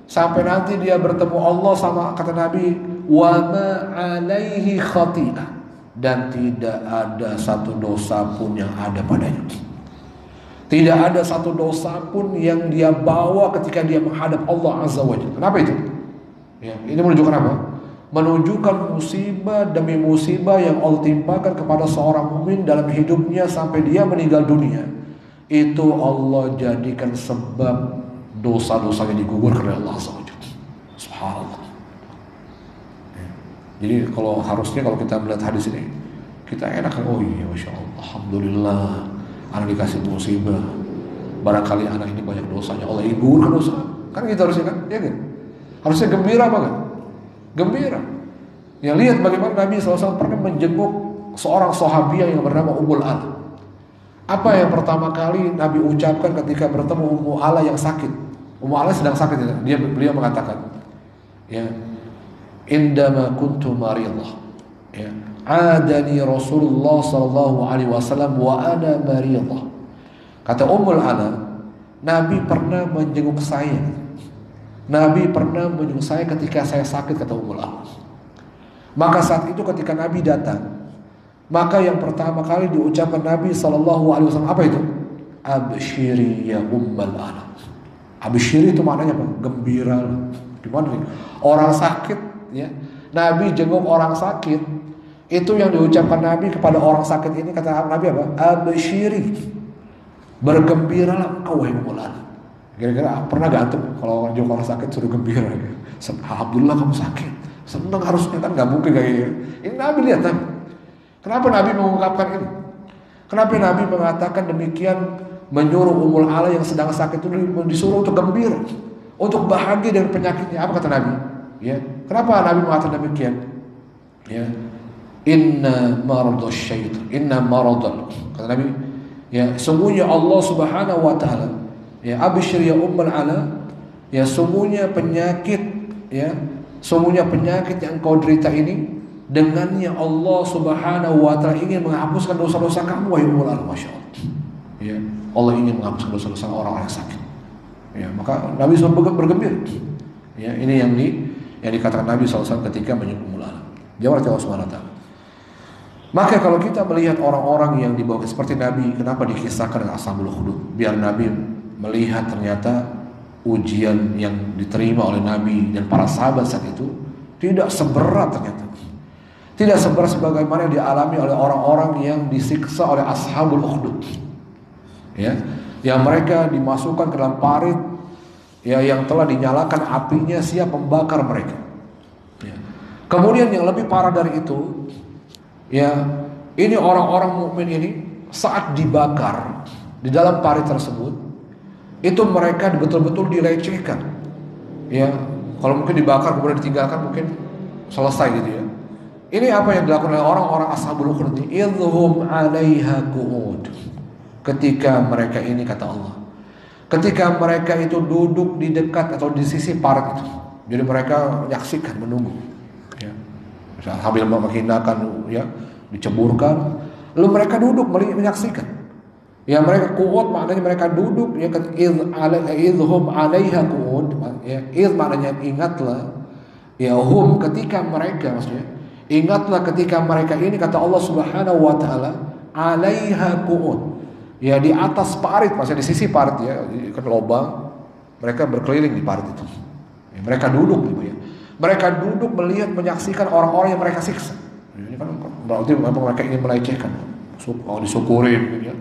Sampai nanti dia bertemu Allah sama kata Nabi wa ma alaihi khati'ah, dan tidak ada satu dosa pun yang ada padanya. Tidak ada satu dosa pun yang dia bawa ketika dia menghadap Allah Azza wa Jalla. Kenapa itu? Ya, ini menunjukkan apa? Menunjukkan musibah demi musibah yang Allah timpakan kepada seorang mukmin dalam hidupnya sampai dia meninggal dunia. Itu Allah jadikan sebab dosa-dosanya digugurkan oleh Allah Azza wa Jalla. Subhanallah. Ya. Jadi harusnya kalau kita melihat hadis ini, kita enak kan, oh iya Masya Allah, Alhamdulillah anak dikasih musibah. Barangkali anak ini banyak dosanya, Allah gugurkan dosa. Kan gitu harusnya kan? Ya kan? Harusnya gembira banget. Gembira. Ya, lihat bagaimana Nabi SAW pernah menjenguk seorang sahabiah yang bernama Ummul Ala. Apa yang pertama kali Nabi ucapkan ketika bertemu Ummul Ala yang sakit? Ummul Ala sedang sakit ya. Beliau mengatakan, ya, indama kuntu maridah, ya, adani Rasulullah sallallahu alaihi wasallam wa ana maridah. Kata Ummul Ala, Nabi pernah menjenguk saya. Nabi pernah menjenguk saya ketika saya sakit, kata Ummul Ala. Maka saat itu ketika Nabi datang, maka yang pertama kali diucapkan Nabi SAW apa itu? Abshiri ya Ummul Ala. Abshiri itu maknanya apa? Gembira. Gimana nih? Orang sakit, ya. Nabi jenguk orang sakit. Itu yang diucapkan Nabi kepada orang sakit ini, kata Nabi apa? Abshiri. Bergembiralah engkau wahai Ummul Ala. Kira-kira pernah gak antum kalau orang sakit suruh gembira? Alhamdulillah kamu sakit, senang harusnya kan, gak mungkin kayak gitu. Ini Nabi, lihat Nabi. Kenapa Nabi mengungkapkan ini? Kenapa Nabi mengatakan demikian, menyuruh Ummul Ala yang sedang sakit itu disuruh untuk gembira, untuk bahagia dari penyakitnya? Apa kata Nabi? Ya, kenapa Nabi mengatakan demikian? Ya, inna maradhash syaitan, inna maradhal, kata Nabi, ya, sungguhnya Allah Subhanahu wa taala, ya, abshir ya Ummul Ala, ya, sungguhnya penyakit, ya, sungguhnya penyakit yang kau derita ini, dengannya Allah Subhanahu wa taala ingin menghapuskan dosa-dosa kamu wahai Ummul Ala. Masya Allah. Ya, Allah ingin menghapuskan dosa-dosa orang-orang yang sakit. Ya, maka Nabi SAW bergembira. Ya, ini yang dikatakan Nabi SAW ketika menyebut Ummul Ala. Jawab Allah Subhanahu wa taala. Maka kalau kita melihat orang-orang yang dibawa seperti Nabi, kenapa dikisahkan dengan Ashabul Ukhdud? Biar Nabi melihat ternyata ujian yang diterima oleh Nabi dan para sahabat saat itu tidak seberat ternyata. Tidak seberat sebagaimana yang dialami oleh orang-orang yang disiksa oleh Ashabul Ukhdud. Ya, yang mereka dimasukkan ke dalam parit, ya, yang telah dinyalakan apinya siap membakar mereka. Ya. Kemudian yang lebih parah dari itu, ya, ini orang-orang mukmin ini saat dibakar di dalam parit tersebut, itu mereka betul-betul dilecehkan. Ya, kalau mungkin dibakar kemudian ditinggalkan mungkin selesai gitu ya. Ini apa yang dilakukan oleh orang-orang ashabul ukhdud ini? Idhum 'alaiha qu'ud. Ketika mereka ini, kata Allah, ketika mereka itu duduk di dekat atau di sisi parit itu. Jadi mereka menyaksikan, menunggu. Ya. Sambil menghinakan, ya, diceburkan. Lalu mereka duduk menyaksikan. Ya, mereka qu'ud maknanya mereka duduk, ya, idhum 'alaiha qu'ud. Ya, idh maknanya ingatlah. Ya, hum ketika mereka, maksudnya ingatlah ketika mereka ini, kata Allah Subhanahu wa taala, 'alaiha qu'ud. Ya, di atas parit, maksudnya di sisi parit, ya, kan lubang, mereka berkeliling di parit itu. Ya, mereka duduk gitu, ya. Mereka duduk melihat, menyaksikan orang-orang yang mereka siksa. Ini kan berarti mereka ingin melecehkan, disyukurin gitu, ya.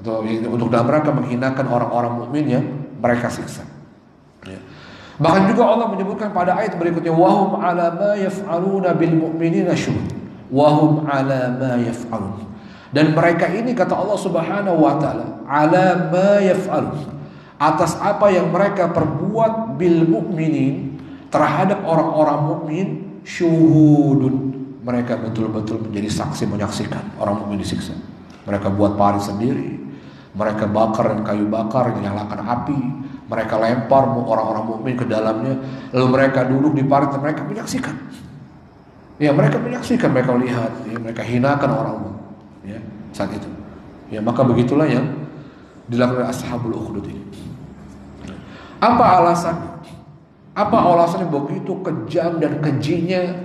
Atau untuk dalam rangka menghinakan orang-orang mukmin yang mereka siksa. Ya. Bahkan juga Allah menyebutkan pada ayat berikutnya, wahum 'ala ma yaf'aluna bil mu'minina syuhud. Wahum 'ala ma yaf'alun. Dan mereka ini, kata Allah Subhanahu wa taala, 'ala ma yaf'alun, atas apa yang mereka perbuat bil mu'minin, terhadap orang-orang mukmin, syuhudun. Mereka betul-betul menjadi saksi, menyaksikan orang mukmin disiksa. Mereka buat parit sendiri, mereka bakar dengan kayu bakar, menyalakan api, mereka lempar orang-orang mukmin ke dalamnya, lalu mereka duduk di parit dan mereka menyaksikan. Ya, mereka menyaksikan, mereka lihat, ya, mereka hinakan orang mukmin, ya, saat itu. Ya, maka begitulah yang dilakukan oleh ashabul ukhdud ini. Apa alasannya? Apa alasannya begitu kejam dan kejinya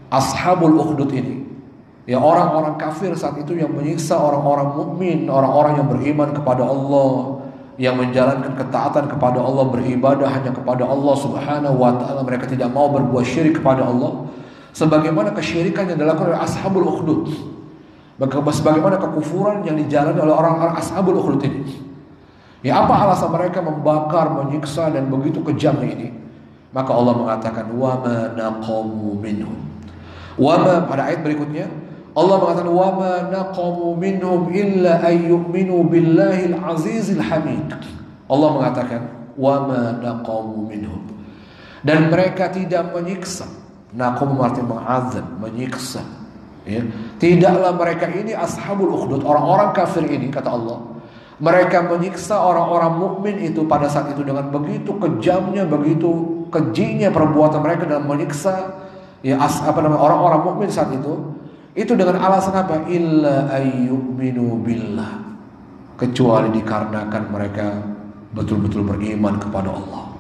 ashabul ukhdud ini? Ya, orang-orang kafir saat itu yang menyiksa orang-orang mukmin, orang-orang yang beriman kepada Allah, yang menjalankan ketaatan kepada Allah, beribadah hanya kepada Allah Subhanahu wa taala. Mereka tidak mau berbuat syirik kepada Allah, sebagaimana kesyirikan yang dilakukan oleh ashabul ukhdud, sebagaimana kekufuran yang dijalani oleh orang-orang ashabul ukhdud ini. Ya, apa alasan mereka membakar, menyiksa dan begitu kejamnya ini? Maka Allah mengatakan, wa ma naqamu minhum. Wa ma, pada ayat berikutnya Allah mengatakan, wa ma naqamu minhum illa ayyuminu billahil azizil hamid. Allah mengatakan, wa ma naqamu minhum. Dan mereka tidak menyiksa. Naqamu artinya mengazab, menyiksa. Ya. Tidaklah mereka ini ashabul ukhdud, orang-orang kafir ini, kata Allah, mereka menyiksa orang-orang mukmin itu pada saat itu dengan begitu kejamnya, begitu kejinya perbuatan mereka dalam menyiksa, ya, orang-orang mukmin saat itu dengan alasan apa? Illa ayyuminu billah, kecuali dikarenakan mereka betul-betul beriman kepada Allah,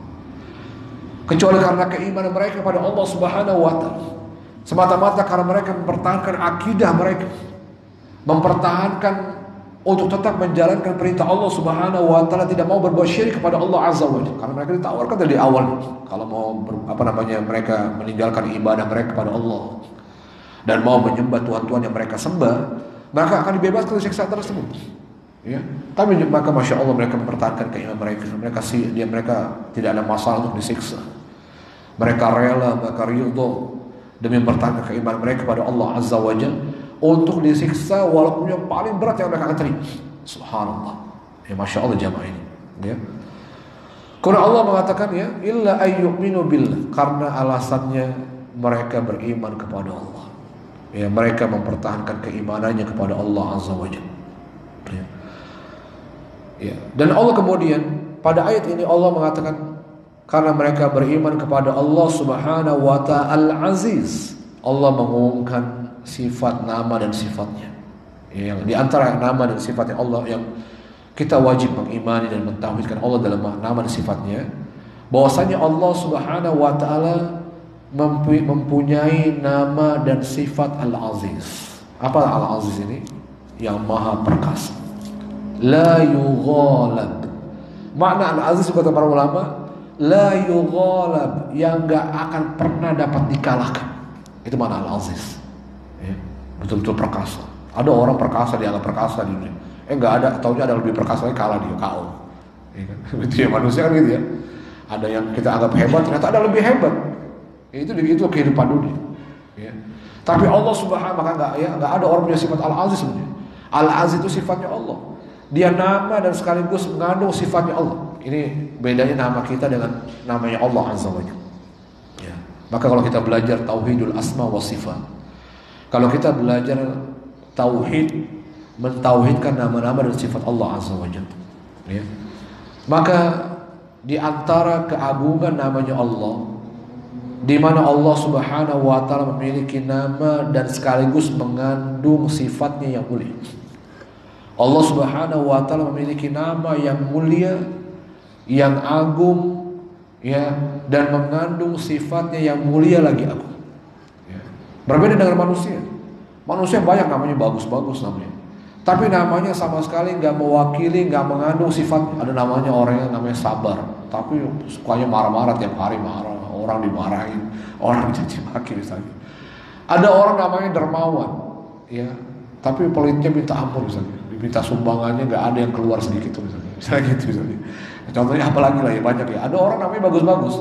kecuali karena keimanan mereka kepada Allah Subhanahu wa taala, semata-mata karena mereka mempertahankan akidah mereka, mempertahankan untuk tetap menjalankan perintah Allah Subhanahu wa taala, tidak mau berbuat syirik kepada Allah Azza wa Jalla. Karena mereka ditawarkan dari awal, kalau mau mereka meninggalkan ibadah mereka kepada Allah dan mau menyembah tuhan-tuhan yang mereka sembah, maka akan dibebaskan dari siksa tersebut. Ya. Tapi maka masya Allah mereka mempertahankan keimanan mereka. Mereka tidak ada masalah untuk disiksa. Mereka rela, mereka ridho demi mempertahankan keimanan mereka kepada Allah Azza wa Jalla, untuk disiksa walaupun yang paling berat yang mereka akan terima. Subhanallah. Ya, masya Allah jamaah ini. Ya. Karena Allah mengatakan, ya, illa ayyuminu billah, karena alasannya mereka beriman kepada Allah. Ya, mereka mempertahankan keimanannya kepada Allah Azza wa Jalla. Ya. Ya. Dan Allah kemudian pada ayat ini Allah mengatakan, karena mereka beriman kepada Allah Subhanahu wa ta'ala Al-Aziz, Allah mengumumkan sifat, nama dan sifatnya. Yang di antara nama dan sifatnya Allah yang kita wajib mengimani dan mentauhidkan Allah dalam nama dan sifatnya, bahwasanya Allah Subhanahu wa taala mempunyai nama dan sifat Al-Aziz. Apa Al-Aziz ini? Yang maha perkasa, la yughalab. Makna Al-Aziz kata para ulama, la yughalab, yang gak akan pernah dapat dikalahkan. Itu makna Al-Aziz. Ya, betul-betul perkasa. Ada orang perkasa, dianggap perkasa di dunia. Enggak ada, taunya ada lebih perkasa, kalah dia, KO. Ya kan? Itu ya, manusia kan gitu ya. Ada yang kita anggap hebat, ternyata ada lebih hebat. Ya, itu kehidupan dunia. Ya. Tapi Allah Subhanahu wa taala enggak ada orang punya sifat Al-Aziz sebenarnya. Al-Aziz itu sifatnya Allah. Dia nama dan sekaligus mengandung sifatnya Allah. Ini bedanya nama kita dengan namanya Allah Azza wa Jalla. Ya. Maka kalau kita belajar tauhidul asma wa sifat, Kalau kita belajar tauhid, mentauhidkan nama-nama dan sifat Allah Azza wa Jalla, ya, maka di antara keagungan namanya Allah, di mana Allah Subhanahu wa taala memiliki nama dan sekaligus mengandung sifatnya yang mulia. Allah Subhanahu wa taala memiliki nama yang mulia, yang agung, ya, dan mengandung sifatnya yang mulia lagi agung. Ya. Berbeda dengan manusia. Manusia banyak namanya bagus-bagus namanya, tapi namanya sama sekali nggak mewakili, nggak mengandung sifatnya. Ada namanya orang yang namanya sabar, tapi sukanya marah-marah tiap hari, marah, orang dimarahin, orang dicaci maki misalnya. Ada orang namanya dermawan, ya, tapi pelitnya minta ampun misalnya, diminta sumbangannya nggak ada yang keluar sedikit tuh misalnya gitu misalnya. Contohnya apalagi lah ya, banyak ya. Ada orang namanya bagus-bagus,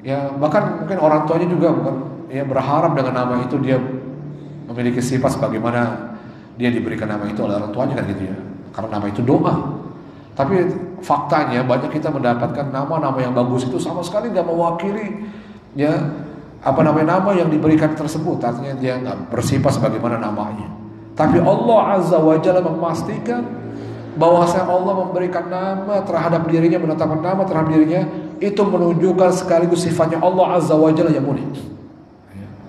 ya, bahkan mungkin orang tuanya juga bukan, ya, berharap dengan nama itu dia memiliki sifat sebagaimana dia diberikan nama itu oleh orang tuanya kan gitu ya, karena nama itu doa. Tapi faktanya banyak kita mendapatkan nama-nama yang bagus itu sama sekali nggak mewakili, ya, apa namanya, nama yang diberikan tersebut. Artinya dia nggak bersifat sebagaimana namanya. Tapi Allah Azza wa Jalla memastikan bahwasanya Allah memberikan nama terhadap dirinya, menetapkan nama terhadap dirinya, itu menunjukkan sekaligus sifatnya Allah Azza wa Jalla yang mulia.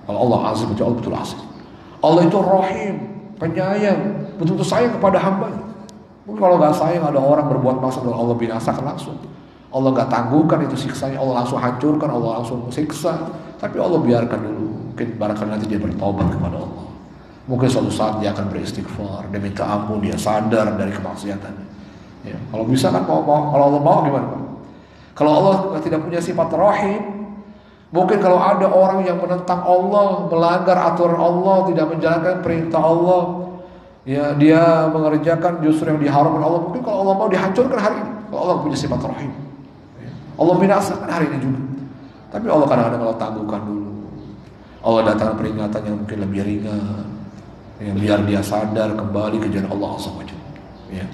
Kalau Allah Azza wa Jalla betul aziz. Allah itu Rahim, penyayang, betul-betul sayang kepada hambanya. Mungkin kalau nggak sayang, ada orang berbuat maksiat, Allah binasakan langsung. Allah nggak tangguhkan itu siksanya, Allah langsung hancurkan, Allah langsung siksa. Tapi Allah biarkan dulu, mungkin barangkali nanti dia bertobat kepada Allah. Mungkin suatu saat dia akan beristighfar, dia minta ampun, dia sadar dari kemaksiatannya. Ya, kalau bisa kan, kalau Allah mau gimana Pak? Kalau Allah tidak punya sifat Rahim, mungkin kalau ada orang yang menentang Allah, melanggar aturan Allah, tidak menjalankan perintah Allah, ya, dia mengerjakan justru yang diharamkan Allah, mungkin kalau Allah mau dihancurkan hari ini. Kalau Allah punya sifat Rahim, ya, Allah binasakan hari ini juga. Tapi Allah kadang-kadang Allah tangguhkan dulu. Allah datangkan peringatan yang mungkin lebih ringan, ya, biar dia sadar kembali ke jalan Allah Azza wa Jalla. Ya.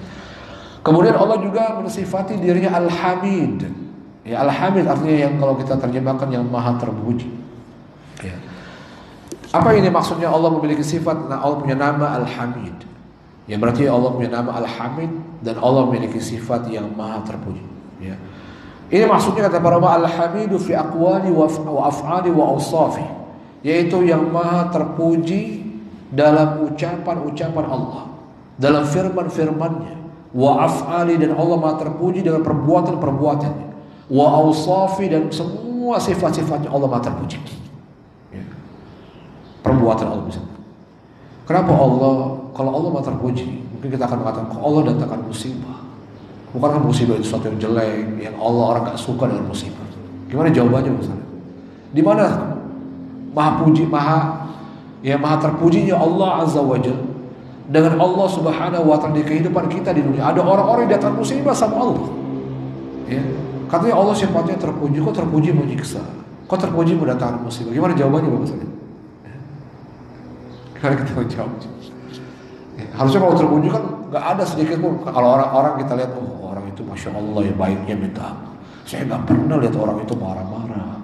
Kemudian Allah juga mensifati dirinya Al-Hamid. Ya, Al-Hamid artinya yang kalau kita terjemahkan yang maha terpuji. Ya. Apa ini maksudnya Allah memiliki sifat? Nah, Allah punya nama Al-Hamid. Ya, berarti Allah punya nama Al-Hamid dan Allah memiliki sifat yang maha terpuji. Ya. Ini maksudnya kata para ulama, Al-Hamidu fi aqwali wa af'ali wa awsafi, yaitu yang maha terpuji dalam ucapan-ucapan Allah, dalam firman-firmannya, wa af'ali, dan Allah maha terpuji dalam perbuatan-perbuatannya, wa awsafi, dan semua sifat-sifatnya Allah maha terpuji. Ya. Perbuatan Allah bisa. Kenapa Allah, kalau Allah maha terpuji, mungkin kita akan mengatakan, kalau Allah datangkan musibah, bukankah musibah itu sesuatu yang jelek, yang Allah orang gak suka dengan musibah? Gimana jawabannya misalnya? Di mana maha puji, maha terpujinya Allah Azza wa Jalla dengan Allah Subhanahu wa taala di kehidupan kita di dunia? Ada orang-orang yang datang musibah sama Allah. Ya. Katanya Allah sifatnya terpuji, kok terpuji menyiksa? Kok terpuji mendatangkan musibah? Gimana jawabannya Bapak saya? Gimana kita menjawab? Ya, harusnya kalau terpuji kan nggak ada sedikit pun. Kalau orang-orang kita lihat, oh orang itu Masya Allah ya baiknya minta. Saya nggak pernah lihat orang itu marah-marah.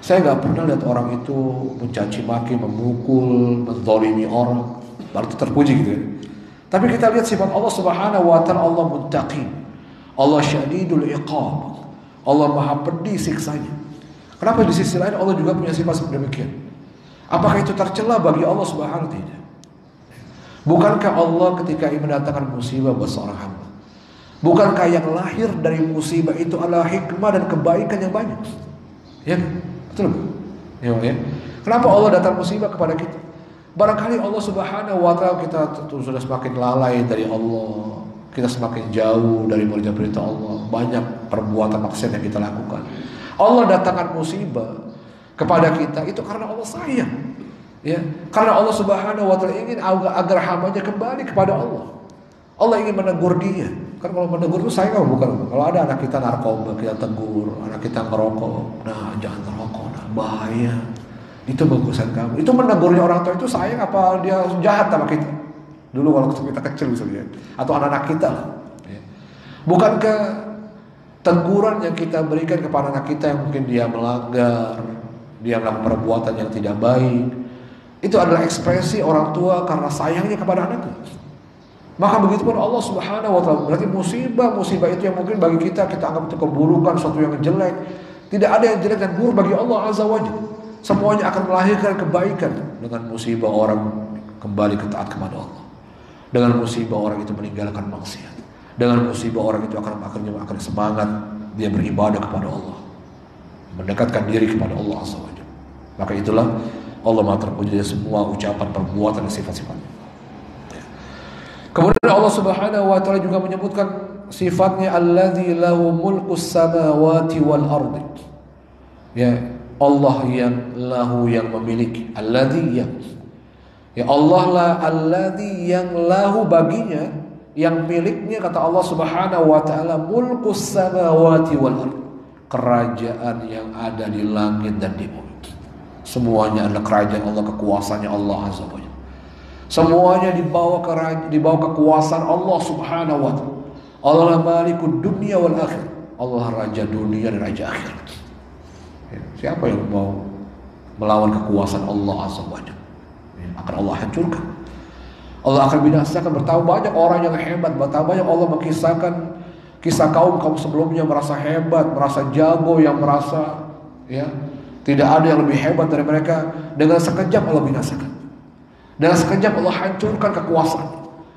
Saya nggak pernah lihat orang itu mencaci maki, memukul, menzalimi orang. Berarti terpuji gitu ya. Tapi kita lihat sifat Allah Subhanahu wa taala, Allah muttaqin, Allah syadidul iqab, Allah maha pedih siksanya. Kenapa di sisi lain Allah juga punya sifat seperti demikian? Apakah itu tercela bagi Allah Subhanahu wa taala? Tidak. Bukankah Allah ketika mendatangkan musibah buat seorang hamba, bukankah yang lahir dari musibah itu adalah hikmah dan kebaikan yang banyak? Ya, betul. Ya. Kenapa Allah datang musibah kepada kita? Barangkali Allah Subhanahu wa taala, kita sudah semakin lalai dari Allah, kita semakin jauh dari perintah Allah, banyak perbuatan maksiat yang kita lakukan. Allah datangkan musibah kepada kita itu karena Allah sayang. Ya, karena Allah Subhanahu wa taala ingin agar hambanya kembali kepada Allah. Allah ingin menegur dia. Kan kalau menegur itu sayang bukan? Kalau ada anak kita narkoba, kita tegur. Anak kita ngerokok, nah jangan ngerokok, nah bahaya. Itu bagusan kamu. Itu menegurnya orang tua itu sayang apa dia jahat sama kita? Dulu kalau kita kecil misalnya, atau anak-anak kita lah. Ya. Bukankah teguran yang kita berikan kepada anak kita yang mungkin dia melanggar, dia melakukan perbuatan yang tidak baik, Itu adalah ekspresi orang tua karena sayangnya kepada anaknya. Maka begitu pun Allah Subhanahu wa taala. Berarti musibah itu yang mungkin bagi kita anggap itu keburukan, sesuatu yang jelek. Tidak ada yang jelek dan buruk bagi Allah Azza wa Jalla. Semuanya akan melahirkan kebaikan. Dengan musibah orang kembali taat kepada Allah. Dengan musibah orang itu meninggalkan maksiat. Dengan musibah orang itu akan semangat dia beribadah kepada Allah, mendekatkan diri kepada Allah Azza wa Jalla. Maka itulah Allah Maha terpuji dari semua ucapan, perbuatan, dan sifat-sifatnya. Kemudian Allah Subhanahu wa taala juga menyebutkan sifatnya alladzi lahu mulkus samawati wal ardi. Ya, Allah yang lahu yang memiliki, alladzi yang. Ya Allah lah alladzi yang lahu baginya, yang miliknya kata Allah Subhanahu wa taala mulkus samawati wal ardi. Kerajaan yang ada di langit dan di bumi. Semuanya adalah kerajaan Allah, kekuasaannya Allah Azza wa Jalla. Semuanya dibawa kekuasaan Allah Subhanahu wa taala. Allah malikud dunya wal akhir. Allah raja dunia dan raja akhirat. Ya, siapa yang mau melawan kekuasaan Allah Azza wa Jalla? Ya, akan Allah hancurkan. Allah akan binasakan. Betapa banyak orang yang hebat, betapa banyak Allah mengisahkan kisah kaum sebelumnya merasa hebat, merasa jago, yang merasa ya tidak ada yang lebih hebat dari mereka. Dengan sekejap Allah binasakan. Dengan sekejap Allah hancurkan kekuasaan.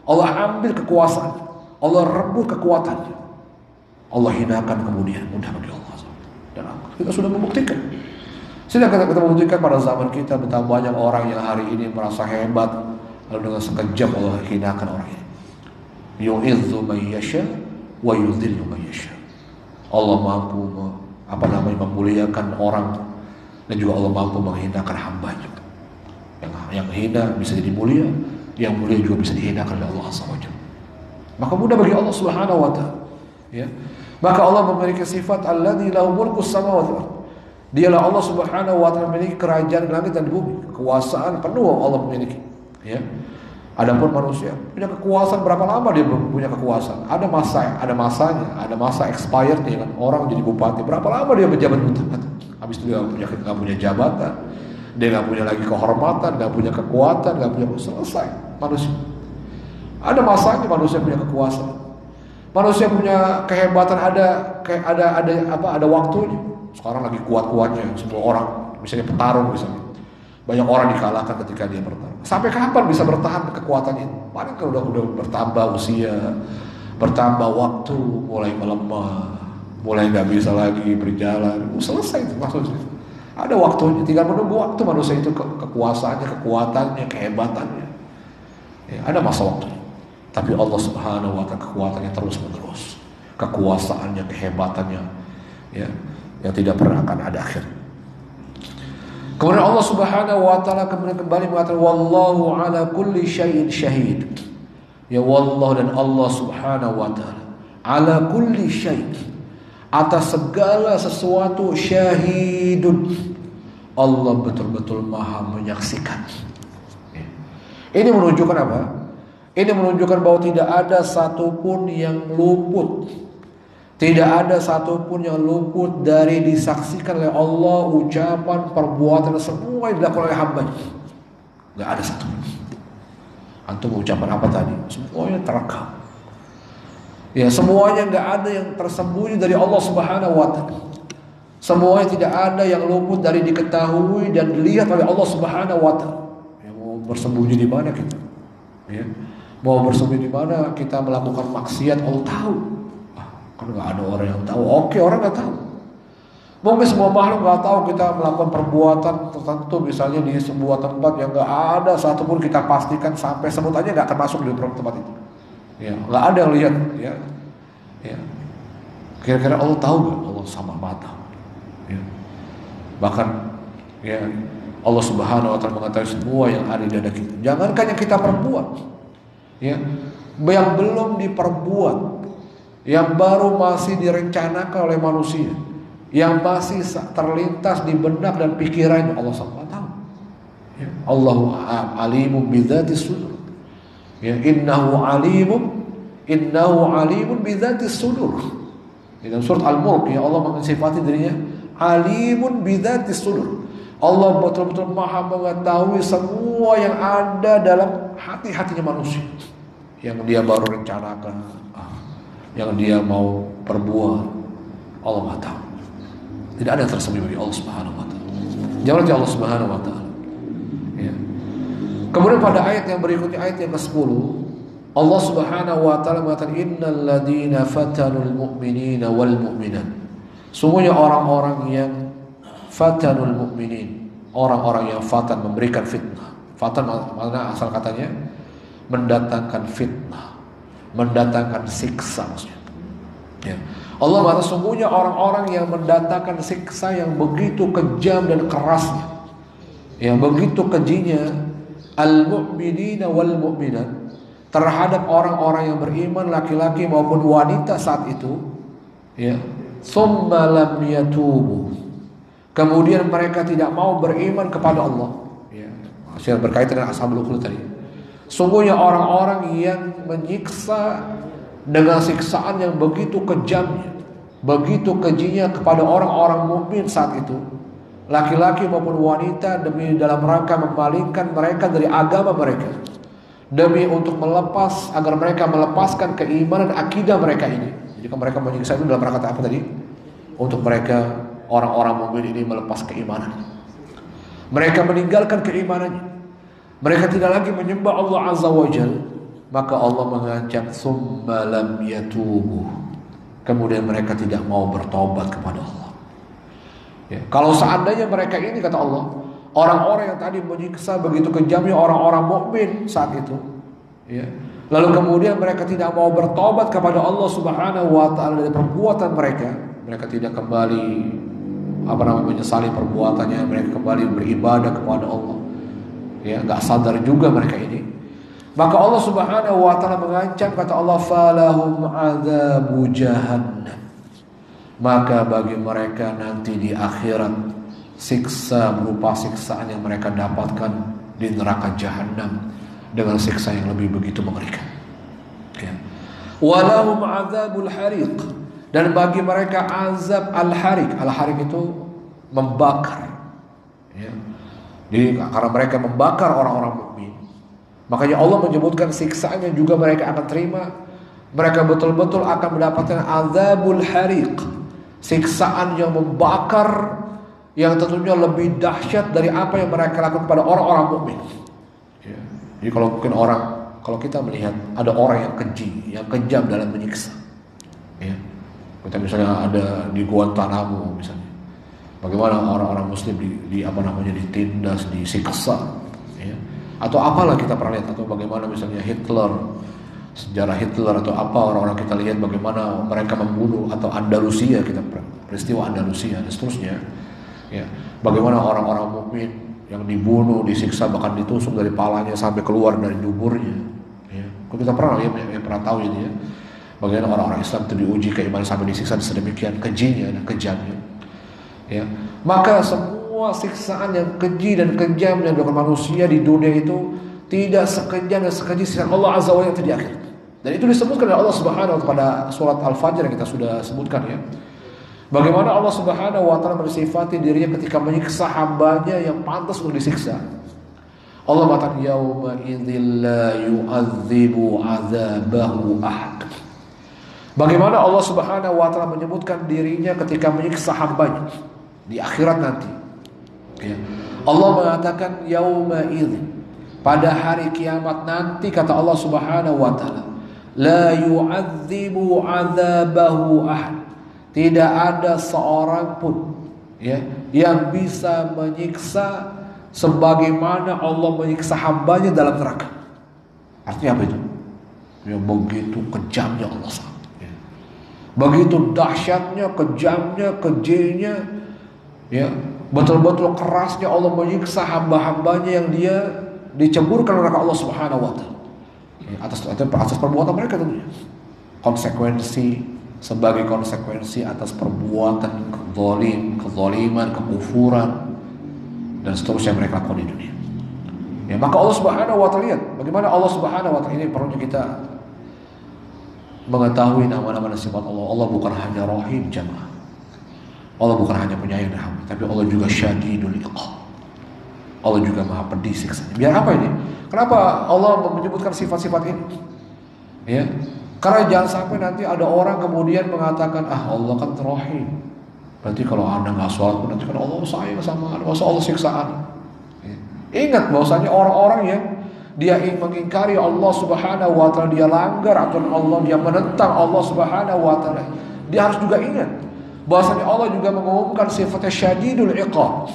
Allah ambil kekuasaan. Allah rebut kekuatannya. Allah hinakan kemudian. Mudah bagi Allah. Dan kita sudah membuktikan. Sudah kita membuktikan pada zaman kita betapa banyak orang yang hari ini merasa hebat, lalu dengan sekejap Allah hinakan orang ini. Yu'idzu man yasha wa yudhillu man yasha. Allah mampu memuliakan orang, dan juga Allah mampu menghinakan hamba-Nya. Yang hina bisa jadi mulia, yang mulia juga bisa dihinakan oleh Allah Subhanahu wa taala. Maka mudah bagi Allah Subhanahu wa taala. Ya. Maka Allah memiliki sifat alladzi lahu mulkus samawati wal ardh. Dialah Allah Subhanahu wa taala memiliki kerajaan langit dan bumi. Kekuasaan penuh Allah memiliki. Ya. Adapun manusia punya kekuasaan, berapa lama dia punya kekuasaan? Ada masanya, ada masa expired dengan orang jadi bupati. Berapa lama dia menjabat bupati? Habis itu dia nggak punya jabatan. Dia nggak punya lagi kehormatan, nggak punya kekuatan, nggak punya, selesai manusia. Ada masanya manusia punya kekuasaan, manusia punya kehebatan, ada waktunya. Sekarang lagi kuat-kuatnya, semua orang misalnya petarung misalnya, banyak orang dikalahkan ketika dia bertarung. Sampai kapan bisa bertahan kekuatannya? Paling kalau udah bertambah usia, bertambah waktu, mulai melemah, mulai nggak bisa lagi berjalan, selesai itu maksudnya. Ada waktunya, tinggal menunggu waktu manusia itu kekuasaannya, kekuatannya, kehebatannya. Ya, ada masa waktunya. Tapi Allah Subhanahu wa taala kekuatannya terus menerus, kekuasaannya, kehebatannya, ya, yang tidak pernah akan ada akhir. Kemudian Allah Subhanahu wa taala kembali mengatakan wallahu ala kulli syai'in syahid. Ya wallah, dan Allah Subhanahu wa taala ala kulli syai', atas segala sesuatu syahidun. Allah betul-betul maha menyaksikan. Ini menunjukkan apa? Ini menunjukkan bahwa tidak ada satupun yang luput. Tidak ada satupun yang luput dari disaksikan oleh Allah, ucapan, perbuatan, semua yang dilakukan oleh hamba-Nya. Gak ada satupun. Antum ucapan apa tadi? Semuanya terekam. Ya, semuanya nggak ada yang tersembunyi dari Allah Subhanahu wa taala. Semuanya tidak ada yang luput dari diketahui dan dilihat oleh Allah Subhanahu wa taala. Ya, mau bersembunyi di mana kita? Ya. Mau bersembunyi di mana kita melakukan maksiat, Allah tahu. Kan nggak ada orang yang tahu. Oke, orang nggak tahu. Mungkin semua makhluk nggak tahu kita melakukan perbuatan tertentu, misalnya di sebuah tempat yang nggak ada satupun kita pastikan sampai semut aja nggak akan masuk di tempat itu. Ya, nggak ada yang lihat, ya. Kira-kira Allah tahu nggak? Allah sama mata. Ya. Bahkan, ya, Allah Subhanahu wa taala mengetahui semua yang ada di dada kita. Jangankan yang kita perbuat, ya, yang belum diperbuat, yang baru masih direncanakan oleh manusia, yang masih terlintas di benak dan pikirannya, Allah sama tahu. Ya. Allahu alimun bidzatis sudur. Ya, innahu alimun bidzatis sudur. Dalam surat Al-Mulk, ya, Allah mensifati dirinya alimun bidzatis sudur. Allah betul-betul maha mengetahui semua yang ada dalam hati-hatinya manusia, yang dia baru rencanakan, yang dia mau perbuat. Allah maha tahu. Tidak ada yang tersembunyi bagi Allah Subhanahu wa taala. Jangan Allah Subhanahu wa taala. Ya. Kemudian pada ayat yang berikutnya, ayat yang ke-10, Allah Subhanahu wa taala mengatakan innal ladzina fatanul mu'minina wal mu'minat. Sungguhnya orang-orang yang fatanul mu'minin, orang-orang yang fatan, memberikan fitnah. Fatan makna asal katanya mendatangkan fitnah, mendatangkan siksa maksudnya. Ya. Allah mengatakan sungguhnya orang-orang yang mendatangkan siksa yang begitu kejam dan kerasnya, yang begitu kejinya, al-mu'minina wal mu'minat, terhadap orang-orang yang beriman laki-laki maupun wanita saat itu, ya. Tsumma lam yatubu, kemudian mereka tidak mau beriman kepada Allah, ya. Masih berkaitan dengan ashabul ukhdud tadi. Sungguhnya orang-orang yang menyiksa dengan siksaan yang begitu kejamnya, begitu kejinya kepada orang-orang mukmin saat itu, laki-laki maupun wanita, demi dalam rangka memalingkan mereka dari agama mereka, demi untuk melepas, agar mereka melepaskan keimanan akidah mereka ini. Jika mereka menyiksa itu dalam rangka apa tadi? Untuk mereka orang-orang mukmin ini melepas keimanan. Mereka meninggalkan keimanannya. Mereka tidak lagi menyembah Allah Azza wa Jalla. Maka Allah mengancam summa lam yatubu. Kemudian mereka tidak mau bertobat kepada Allah. Ya, kalau seandainya mereka ini, kata Allah, orang-orang yang tadi menyiksa begitu kejamnya orang-orang mukmin saat itu, ya, lalu kemudian mereka tidak mau bertobat kepada Allah Subhanahu wa taala dari perbuatan mereka, mereka tidak kembali menyesali perbuatannya, mereka kembali beribadah kepada Allah. Ya, enggak sadar juga mereka ini. Maka Allah Subhanahu wa taala mengancam, kata Allah, falahum adzabu jahannam. Maka bagi mereka nanti di akhirat siksa berupa siksaan yang mereka dapatkan di neraka jahanam dengan siksa yang lebih begitu mengerikan. Ya. Walahum adzabul hariq, dan bagi mereka azab al-hariq. Al-hariq itu membakar. Ya. Jadi karena mereka membakar orang-orang mukmin, makanya Allah menyebutkan siksaan yang juga mereka akan terima. Mereka betul-betul akan mendapatkan azabul hariq, siksaan yang membakar, yang tentunya lebih dahsyat dari apa yang mereka lakukan pada orang-orang mukmin. Ya. Jadi kalau kita melihat ada orang yang keji, yang kejam dalam menyiksa, ya. Kita misalnya ada di Guantanamo misalnya, bagaimana orang-orang Muslim ditindas, disiksa, ya. Atau apalah kita pernah lihat, atau bagaimana misalnya Hitler, sejarah Hitler, atau apa orang-orang kita lihat bagaimana mereka membunuh, atau Andalusia, kita peristiwa Andalusia dan seterusnya, ya. Bagaimana orang-orang mukmin yang dibunuh, disiksa, bahkan ditusuk dari palanya sampai keluar dari duburnya, ya. Kita pernah lihat, pernah tahu ini, ya. Bagaimana orang-orang Islam itu diuji keimanan sampai disiksa sedemikian kejinya dan kejamnya, ya. Maka semua siksaan yang keji dan kejam yang dilakukan manusia di dunia itu tidak sekejam dan sekeji siksaan Allah Azza wa Jalla di akhirat. Dan itu disebutkan oleh Allah Subhanahu wa taala pada surat Al-Fajr yang kita sudah sebutkan, ya. Bagaimana Allah Subhanahu wa taala mensifati dirinya ketika menyiksa hambanya yang pantas untuk disiksa. Allah mengatakan yauma idzil la yu'adzibu 'adzabahu ahad. Bagaimana Allah Subhanahu wa taala menyebutkan dirinya ketika menyiksa hambanya di akhirat nanti, ya. Allah mengatakan yauma idz, pada hari kiamat nanti, kata Allah Subhanahu wa taala, la yu'adzibu 'adzabahu ahad. Tidak ada seorang pun, ya, yang bisa menyiksa sebagaimana Allah menyiksa hambanya dalam neraka. Artinya apa itu? Ya, begitu kejamnya Allah, ya. Begitu dahsyatnya, kejamnya, kejinya, ya, betul-betul kerasnya Allah menyiksa hamba-hambanya yang dia diceburkan neraka Allah Subhanahu wa taala, ya, atas perbuatan mereka tentunya. Sebagai konsekuensi atas perbuatan kezaliman, kekufuran dan seterusnya mereka lakukan di dunia. Ya, maka Allah Subhanahu wa taala, lihat bagaimana Allah Subhanahu wa taala ini perlunya kita mengetahui nama-nama dan sifat Allah. Allah bukan hanya Rahim, jamaah. Allah bukan hanya penyayang dan rahmat, tapi Allah juga Syadidul Iqab. Allah juga maha pedih siksanya. Biar apa ini? Kenapa Allah menyebutkan sifat-sifat ini? Ya, karena jangan sampai nanti ada orang kemudian mengatakan, Allah kan Rahim. Berarti kalau anda nggak sholat pun nanti kan Allah sayang sama anda, masa Allah siksaan. Ya. Ingat bahwasanya orang-orang yang dia mengingkari Allah Subhanahu wa taala, dia langgar aturan Allah, dia menentang Allah Subhanahu wa taala. Dia harus juga ingat bahwasanya Allah juga mengumumkan sifatnya syadidul iqab.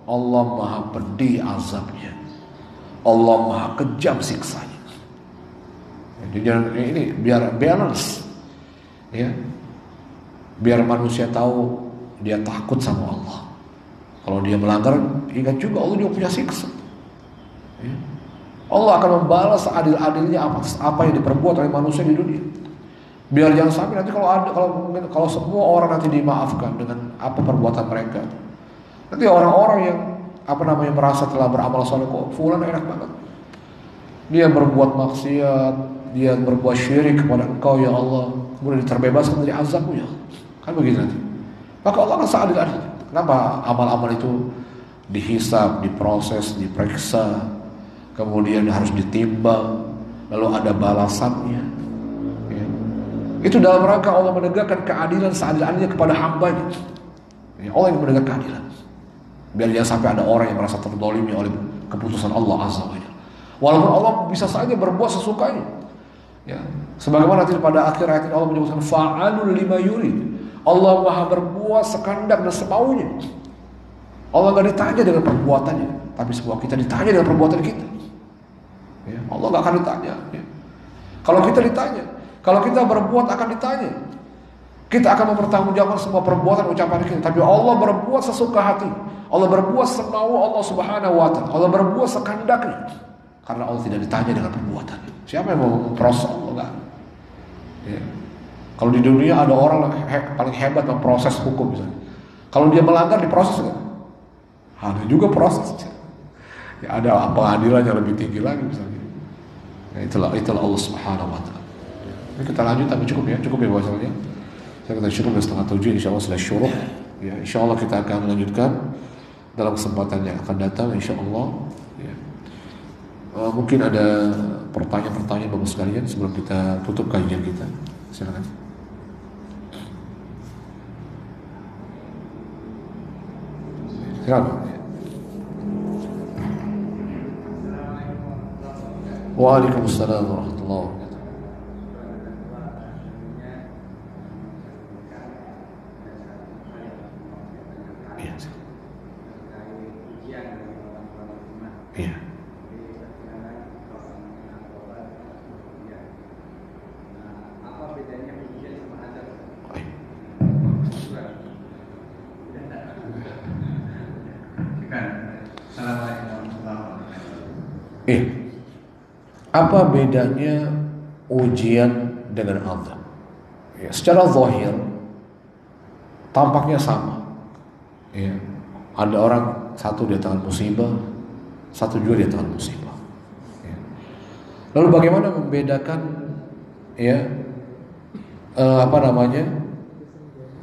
Allah maha pedih azabnya. Allah maha kejam siksanya. Jadi ini biar balance. Ya. Biar manusia tahu dia takut sama Allah. Kalau dia melanggar, ingat juga Allah juga punya siksa. Ya. Allah akan membalas seadil-adilnya apa yang diperbuat oleh manusia di dunia. Biar jangan sampai nanti kalau semua orang nanti dimaafkan dengan apa perbuatan mereka. Nanti orang-orang yang merasa telah beramal saleh, kok fulan enak banget. Dia berbuat maksiat, dia berbuat syirik kepada Engkau ya Allah, kemudian terbebaskan dari azab-Mu ya Allah. Kan begitu nanti. Maka Allah akan seadil-adilnya. Kenapa amal-amal itu dihisab, diproses, diperiksa, kemudian harus ditimbang, lalu ada balasannya. Ya. Itu dalam rangka Allah menegakkan keadilan seadil-adilnya kepada hambanya. Ya, Allah yang menegakkan keadilan. Biar jangan sampai ada orang yang merasa terdolimi oleh keputusan Allah Azza wa Jalla. Walaupun Allah bisa saja berbuat sesukanya. Ya. Sebagaimana nanti pada akhir ayat ini Allah menyebutkan fa'alul lima yurid. Allah maha berbuat sekandak dan semaunya. Allah gak ditanya dengan perbuatannya, tapi semua kita ditanya dengan perbuatan kita. Ya, Allah gak akan ditanya. Ya. Kalau kita ditanya, kalau kita berbuat akan ditanya. Kita akan mempertanggungjawabkan semua perbuatan ucapan kita. Tapi Allah berbuat sesuka hati. Allah berbuat semau Allah Subhanahu wa taala. Allah berbuat sekandaknya. Karena Allah tidak ditanya dengan perbuatan. Siapa yang mau memproses Allah? Enggak. Ya. Kalau di dunia ada orang paling hebat memproses hukum misalnya. Kalau dia melanggar diproses enggak? Ada juga proses. Ya, ada pengadilan yang lebih tinggi lagi misalnya. Ya, itulah Allah Subhanahu wa taala. Ini kita lanjut tapi cukup ya bahasanya. Saya kata syukur 6:30 insyaallah sudah syuruh. Ya, insyaallah kita akan melanjutkan dalam kesempatan yang akan datang insyaallah. Ya. Mungkin ada pertanyaan-pertanyaan bagus sekalian sebelum kita tutup kajian kita. Silakan. Silakan. Waalaikumsalam warahmatullahi wabarakatuh. Iya. Apa bedanya ujian sama azab? Apa bedanya ujian dengan azab? Ya, secara zahir tampaknya sama. Ya, ada orang satu datangkan musibah, satu juga datangkan musibah. Ya. Lalu bagaimana membedakan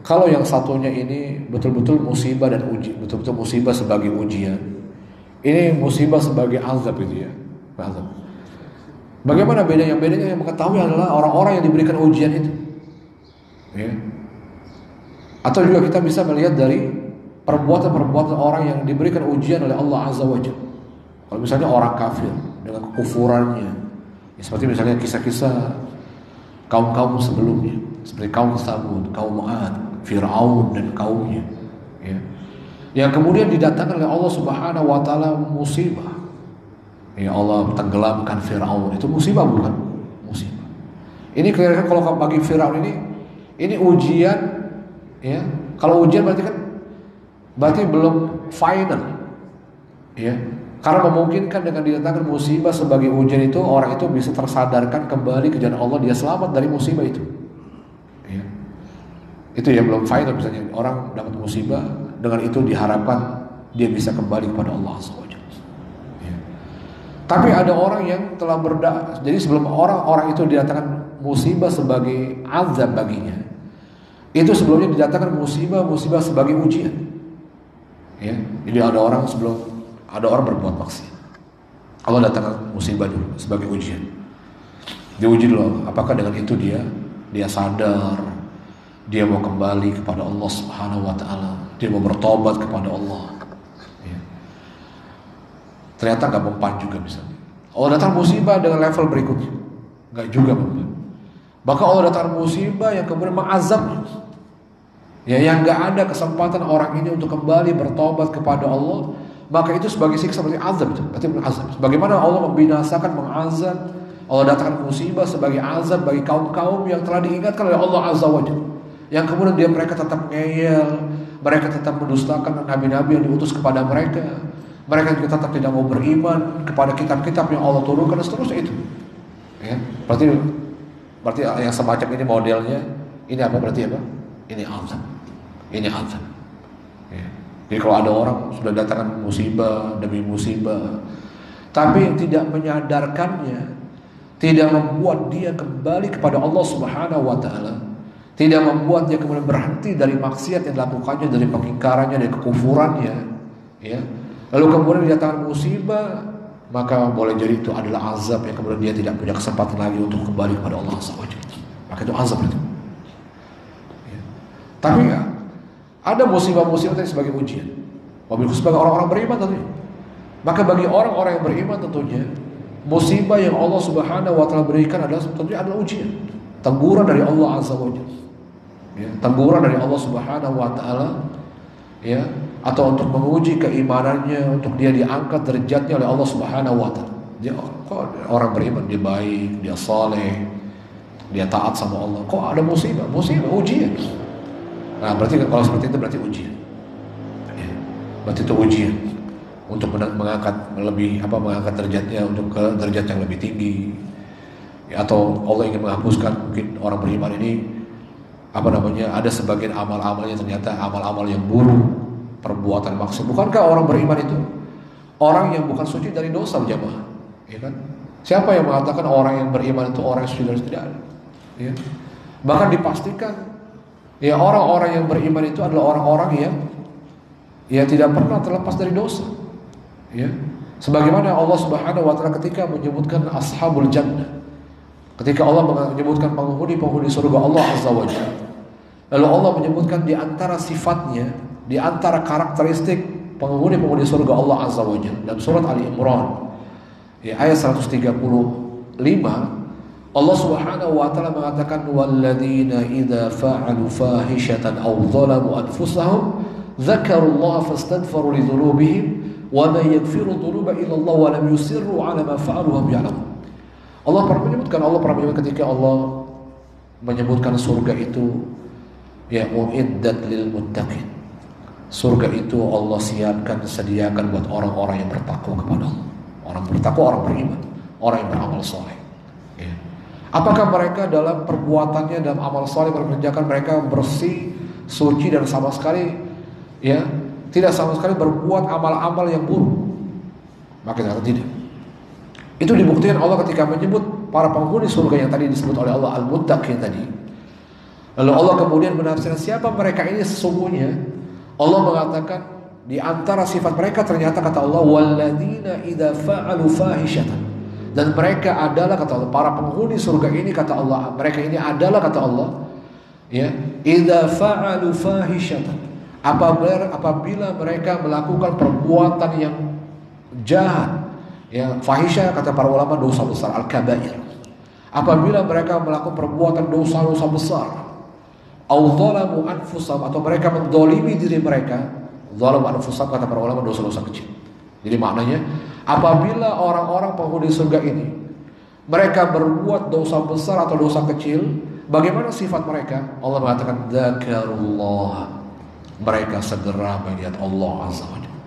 kalau yang satunya ini betul-betul musibah dan betul-betul musibah sebagai ujian, ini musibah sebagai azab itu ya, azab. Bagaimana bedanya? Bedanya yang mengetahui adalah orang-orang yang diberikan ujian itu. Ya. Atau juga kita bisa melihat dari perbuatan-perbuatan orang yang diberikan ujian oleh Allah Azza wa Jalla. Kalau misalnya orang kafir dengan kekufurannya, ya seperti misalnya kisah-kisah kaum-kaum sebelumnya, seperti kaum Tsamud, kaum 'Ad, Fir'aun dan kaumnya, ya. Yang kemudian didatangkan oleh Allah Subhanahu wa taala musibah. Ya, Allah tenggelamkan Fir'aun. Itu musibah bukan? Musibah. Ini kira-kira kalau bagi Fir'aun ini ujian, ya. Kalau ujian berarti belum final. Ya. Karena memungkinkan dengan didatangkan musibah sebagai ujian itu, orang itu bisa tersadarkan kembali ke jalan Allah, dia selamat dari musibah itu. Ya. Itu ya belum final, misalnya orang dapat musibah, dengan itu diharapkan dia bisa kembali kepada Allah SWT. Ya. Tapi ada orang yang telah jadi sebelum orang itu didatangkan musibah sebagai azab baginya, itu sebelumnya didatangkan musibah sebagai ujian. Ya. Jadi ada orang sebelum ada orang berbuat maksiat. Allah datangkan musibah dulu sebagai ujian. Diuji dulu, apakah dengan itu dia sadar, dia mau kembali kepada Allah Subhanahu wa taala, dia mau bertobat kepada Allah. Ya. Ternyata nggak mempan juga misalnya. Allah datang musibah dengan level berikutnya, nggak juga mempan. Bahkan Allah datang musibah yang kemudian mengazabnya. Ya, yang nggak ada kesempatan orang ini untuk kembali bertobat kepada Allah, maka itu sebagai siksa, berarti azab itu, berarti azab. Bagaimana Allah membinasakan, mengazab, Allah datangkan musibah sebagai azab bagi kaum-kaum yang telah diingatkan oleh Allah Azza wa Jalla, yang kemudian mereka tetap ngeyel, mereka tetap mendustakan nabi-nabi yang diutus kepada mereka, mereka juga tetap tidak mau beriman kepada kitab-kitab yang Allah turunkan dan seterusnya itu. Ya, berarti yang semacam ini modelnya, ini apa berarti apa? Ini azab. Ini azab. Ya. Jadi kalau ada orang sudah datangkan musibah demi musibah, tapi tidak menyadarkannya, tidak membuat dia kembali kepada Allah Subhanahu wa taala, tidak membuat dia kemudian berhenti dari maksiat yang dilakukannya, dari pengingkarannya, dari kekufurannya, ya. Lalu kemudian didatangkan musibah, maka boleh jadi itu adalah azab yang kemudian dia tidak punya kesempatan lagi untuk kembali kepada Allah Subhanahu wa taala. Maka itu azab itu. Ya. Tapi ya, ada musibah-musibah yang sebagai ujian. Wabil sebagai orang-orang beriman tentunya. Maka bagi orang-orang yang beriman tentunya, musibah yang Allah Subhanahu wa taala berikan tentunya adalah ujian. Teguran dari Allah Azza wa Jalla. Ya, teguran dari Allah Subhanahu wa taala, ya, atau untuk menguji keimanannya, untuk dia diangkat derajatnya oleh Allah Subhanahu wa taala. Dia kok orang beriman, dia baik, dia saleh, dia taat sama Allah. Kok ada musibah? Musibah, ujian. Nah, berarti kalau seperti itu berarti ujian. Ya, berarti itu ujian untuk mengangkat mengangkat derajatnya untuk ke derajat yang lebih tinggi. Ya, atau Allah ingin menghapuskan mungkin orang beriman ini ada sebagian amal-amalnya ternyata amal-amal yang buruk, perbuatan maksiat. Bukankah orang beriman itu orang yang bukan suci dari dosa, jamaah? Ya kan? Siapa yang mengatakan orang yang beriman itu orang yang suci dari dosa? Tidak ada. Ya. Bahkan dipastikan ya orang-orang yang beriman itu adalah orang-orang yang tidak pernah terlepas dari dosa. Ya. Sebagaimana Allah Subhanahu wa taala ketika menyebutkan ashabul jannah, ketika Allah menyebutkan penghuni surga Allah Azza wa Jalla, lalu Allah menyebutkan di antara sifatnya, di antara karakteristik penghuni surga Allah Azza wa Jalla dalam surat Ali Imran ya, ayat 135, Allah Subhanahu wa taala mengatakan walladzina idza fa'alu fahishatan aw dhalamu anfusahum dzakarullaha fastaghfiru lidzunubihim wa man yaghfiru dzunuba illa Allah wa lam yusirru 'ala ma fa'alu hum ya'lamun. Allah pernah menyebutkan ketika Allah menyebutkan surga itu ya uiddat lil muttaqin. Surga itu Allah sediakan buat orang-orang yang bertakwa kepada Allah. Orang bertakwa, orang beriman, orang yang beramal saleh. Ya. Apakah mereka dalam perbuatannya, dalam amal saleh mengerjakan mereka bersih, suci dan sama sekali ya tidak sama sekali berbuat amal-amal yang buruk? Maka tidak. Itu dibuktikan Allah ketika menyebut para penghuni surga yang tadi disebut oleh Allah al-muttaqin tadi. Lalu Allah kemudian menafsirkan siapa mereka ini sesungguhnya. Allah mengatakan di antara sifat mereka ternyata kata Allah walladzina idza fa'alu fahishatan. Dan mereka adalah kata Allah para penghuni surga ini kata Allah mereka ini adalah kata Allah ya idza fa'alu fahishatan. Apabila mereka melakukan perbuatan yang jahat. Ya, fahisha kata para ulama dosa besar al-kabair. Apabila mereka melakukan perbuatan dosa-dosa besar, au dzalamu anfusahum atau mereka mendolimi diri mereka, dzalamu anfusahum kata para ulama dosa-dosa kecil. Jadi maknanya apabila orang-orang penghuni surga ini mereka berbuat dosa besar atau dosa kecil, bagaimana sifat mereka? Allah mengatakan dzakarullah. Mereka segera melihat Allah Azza wa Jalla.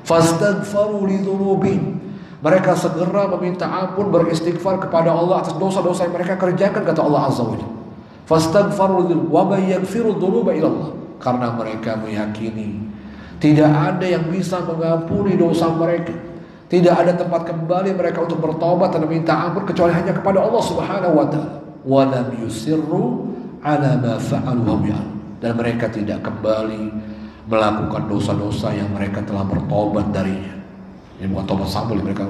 Fastaghfaru lidzunubihim. Mereka segera meminta ampun, beristighfar kepada Allah atas dosa-dosa yang mereka kerjakan kata Allah Azza wa Jalla. Fastaghfaru wa may yaghfiru dzunuba illa Allah. Karena mereka meyakini tidak ada yang bisa mengampuni dosa mereka. Tidak ada tempat kembali mereka untuk bertobat dan meminta ampun kecuali hanya kepada Allah Subhanahu wa taala. Wa lam yusirru ala ma fa'alu hum ya'lamun. Dan mereka tidak kembali melakukan dosa-dosa yang mereka telah bertobat darinya. Ini bukan tobat sambal, mereka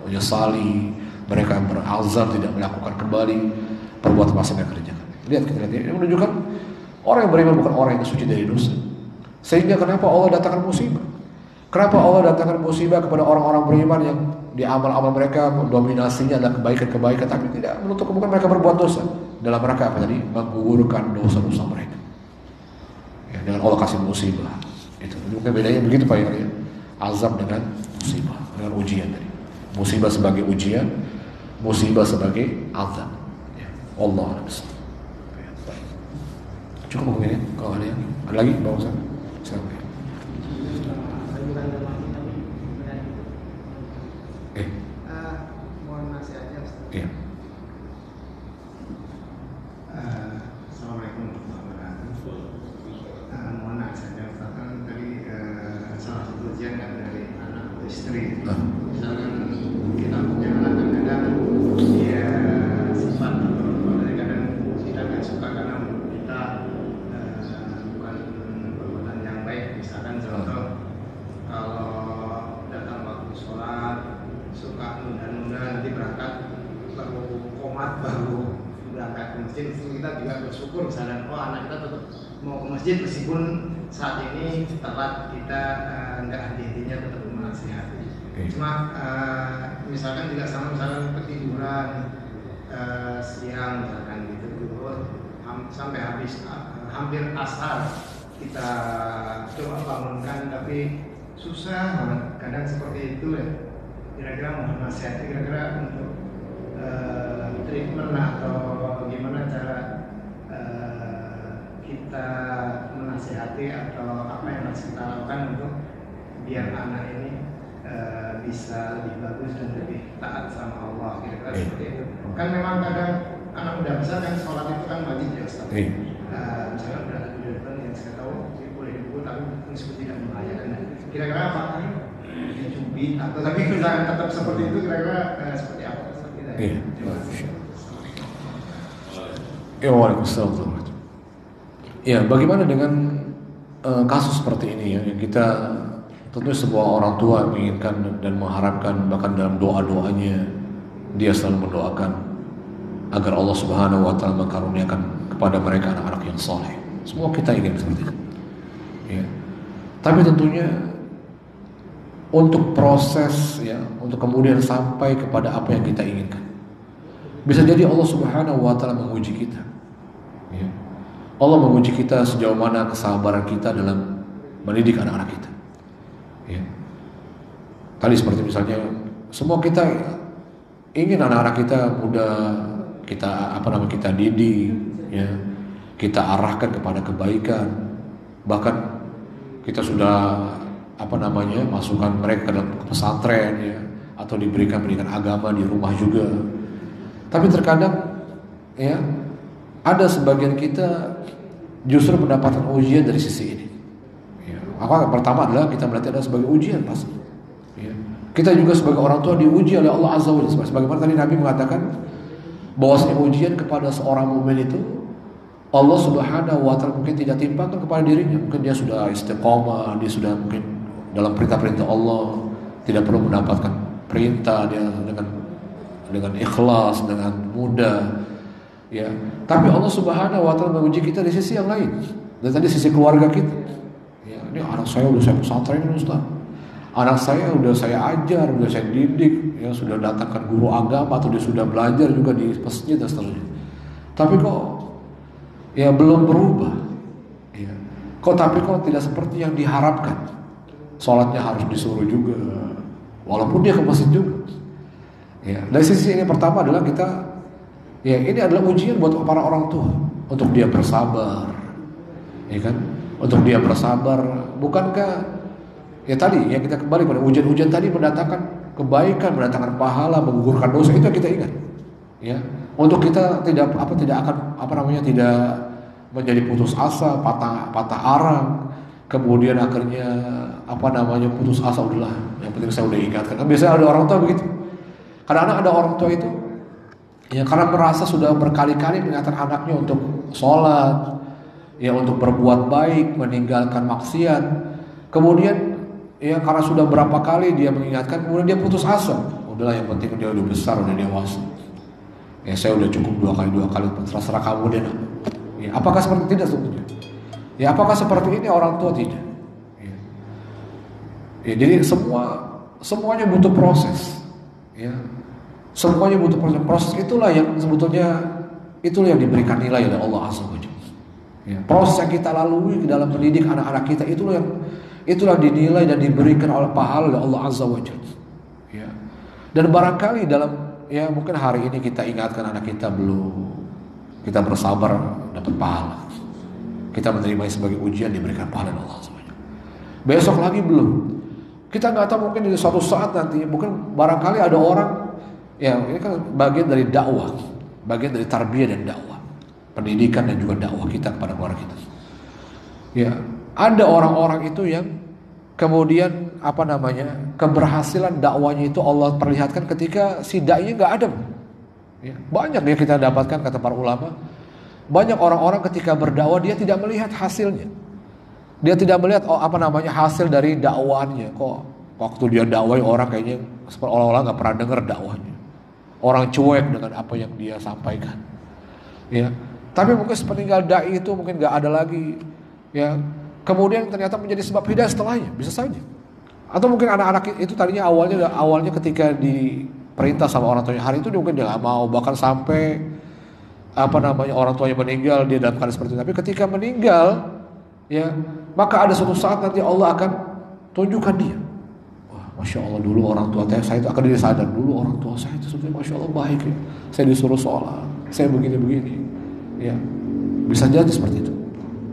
menyesali, mereka berazam tidak melakukan kembali perbuatan maksiat yang kerjakan. Lihat, kita lihat, ini menunjukkan orang yang beriman bukan orang yang suci dari dosa. Sehingga kenapa Allah datangkan musibah? Kenapa Allah datangkan musibah kepada orang-orang beriman yang di amal-amal mereka dominasinya adalah kebaikan-kebaikan, tapi tidak menutup kemungkinan mereka berbuat dosa dalam rangka apa tadi? Menggugurkan dosa-dosa mereka. Ya, dengan Allah kasih musibah. Itu mungkin bedanya begitu Pak ya. Azab dengan musibah, dengan ujian tadi. Musibah sebagai ujian, musibah sebagai azab. Ya. Allah Akbar. Cukup mungkin ya, kalau ada yang ada lagi Pak Ustaz. Silakan. Mohon nasihatnya Ustaz. Iya. Assalamualaikum warahmatullahi wabarakatuh. Mohon nasihatnya Ustaz, kan tadi salah satu ujian kan dari anak atau istri. Misalkan kita punya anak, kadang dia sifat kadang kita nggak suka karena kita bukan perbuatan yang baik. Misalkan contoh, kalau datang waktu sholat suka nunda-nunda, nanti berangkat baru komat, baru berangkat ke masjid. Kita juga bersyukur misalnya, oh anak kita tetap mau ke masjid meskipun saat ini telat, kita nggak hati-hatinya tetap menasihati. Cuma misalkan juga sama, misalkan ketiduran siang misalkan gitu, sampai habis hampir asar kita coba bangunkan, tapi susah banget kadang seperti itu ya. Kira-kira mohon nasihatnya, kira-kira untuk treatment atau bagaimana cara kita menasihati atau apa yang harus kita lakukan untuk biar anak ini bisa lebih bagus dan lebih taat sama Allah, kira-kira seperti itu. Kan memang kadang anak udah besar kan sholat itu kan wajib ya Ustaz. Misalnya udah di depan yang saya tahu boleh dipukul tapi meskipun tidak membahayakan. Kira-kira apa? Dicubit atau tapi misalnya tetap seperti itu, kira-kira seperti apa? Iya. Waalaikumsalam. Ya, bagaimana dengan kasus seperti ini ya, yang kita tentu sebuah orang tua menginginkan dan mengharapkan, bahkan dalam doa-doanya dia selalu mendoakan agar Allah Subhanahu wa taala mengkaruniakan kepada mereka anak-anak yang saleh. Semua kita ingin seperti itu. Ya. Tapi tentunya untuk proses ya, untuk kemudian sampai kepada apa yang kita inginkan, bisa jadi Allah Subhanahu wa taala menguji kita. Ya. Allah menguji kita sejauh mana kesabaran kita dalam mendidik anak-anak kita. Ya. Tadi seperti misalnya, semua kita ingin anak-anak kita mudah kita didik, ya, kita arahkan kepada kebaikan, bahkan kita sudah masukkan mereka ke dalam pesantren ya, atau diberikan pendidikan agama di rumah juga. Tapi terkadang ya ada sebagian kita justru mendapatkan ujian dari sisi ini. Ya, pertama adalah kita melihat ada sebagai ujian pasti. Ya. Kita juga sebagai orang tua diuji oleh Allah Azza wa Jalla. Sebagaimana tadi Nabi mengatakan bahwasanya ujian kepada seorang mukmin itu Allah Subhanahu wa taala mungkin tidak timpakan kepada dirinya. Mungkin dia sudah istiqomah, dia sudah mungkin dalam perintah-perintah Allah, tidak perlu mendapatkan perintah, dia dengan ikhlas, dengan mudah. Ya, tapi Allah Subhanahu wa taala menguji kita di sisi yang lain. Dan tadi sisi keluarga kita. Ya, ini anak saya udah saya pesantren Ustaz. Anak saya udah saya ajar, udah saya didik, ya sudah datangkan guru agama atau dia sudah belajar juga di masjid dan seterusnya. Tapi kok ya belum berubah. Ya. Tapi kok tidak seperti yang diharapkan. Sholatnya harus disuruh juga, walaupun dia ke masjid juga. Ya, dari sisi ini pertama adalah kita, ya ini adalah ujian buat para orang tua untuk dia bersabar, ya kan? Untuk dia bersabar, bukankah ya tadi yang kita kembali pada ujian-ujian tadi mendatangkan kebaikan, mendatangkan pahala, menggugurkan dosa, itu yang kita ingat. Ya, untuk kita tidak akan tidak menjadi putus asa, patah arang, kemudian akhirnya putus asa, udahlah, yang penting saya udah ingatkan. Kan biasanya ada orang tua begitu. Kadang-kadang ada orang tua itu ya karena merasa sudah berkali-kali mengingatkan anaknya untuk sholat, ya untuk berbuat baik, meninggalkan maksiat. Kemudian ya karena sudah berapa kali dia mengingatkan, kemudian dia putus asa. Udahlah, yang penting dia udah besar, udah dewasa. Ya saya udah cukup 2 kali, terserah kamu deh. Ya, apakah seperti tidak sebetulnya? Ya apakah seperti ini orang tua? Tidak. Ya, jadi semuanya butuh proses. Ya, semuanya butuh proses. Proses itulah yang sebetulnya itulah yang diberikan nilai oleh Allah Azza wa Jalla. Ya, proses yang kita lalui dalam mendidik anak-anak kita itulah dinilai dan diberikan oleh pahala oleh Allah Azza wa Jalla. Ya. Dan barangkali mungkin hari ini kita ingatkan anak kita belum, kita bersabar dapat pahala. Kita menerima sebagai ujian diberikan pahala oleh Allah Azza wa Jalla. Besok lagi belum. Kita nggak tahu, mungkin di suatu saat nanti, mungkin barangkali ada orang, ya ini kan bagian dari dakwah, bagian dari tarbiyah dan dakwah, pendidikan dan juga dakwah kita kepada keluarga kita. Ya, ada orang-orang itu yang kemudian keberhasilan dakwanya itu Allah perlihatkan ketika si dai nggak ada. Ya, banyak yang kita dapatkan, kata para ulama, banyak orang-orang ketika berdakwah dia tidak melihat hasilnya. Dia tidak melihat hasil dari dakwahnya. Kok waktu dia dakwah orang kayaknya seolah-olah nggak pernah dengar dakwahnya. Orang cuek dengan apa yang dia sampaikan. Ya, tapi mungkin sepeninggal dai itu mungkin nggak ada lagi. Ya, kemudian ternyata menjadi sebab hidayah setelahnya, bisa saja. Atau mungkin anak-anak itu tadinya awalnya ketika diperintah sama orang tuanya hari itu dia mungkin dia nggak mau, bahkan sampai orang tuanya meninggal dia dalam keadaan seperti itu. Tapi ketika meninggal, ya, maka ada suatu saat nanti Allah akan tunjukkan dia. Wah, Masya Allah, dulu orang tua saya itu akan dia sadar, dulu orang tua saya itu sebenarnya Masya Allah baik ya. Saya disuruh sholat, saya begini-begini. Ya, bisa jadi seperti itu.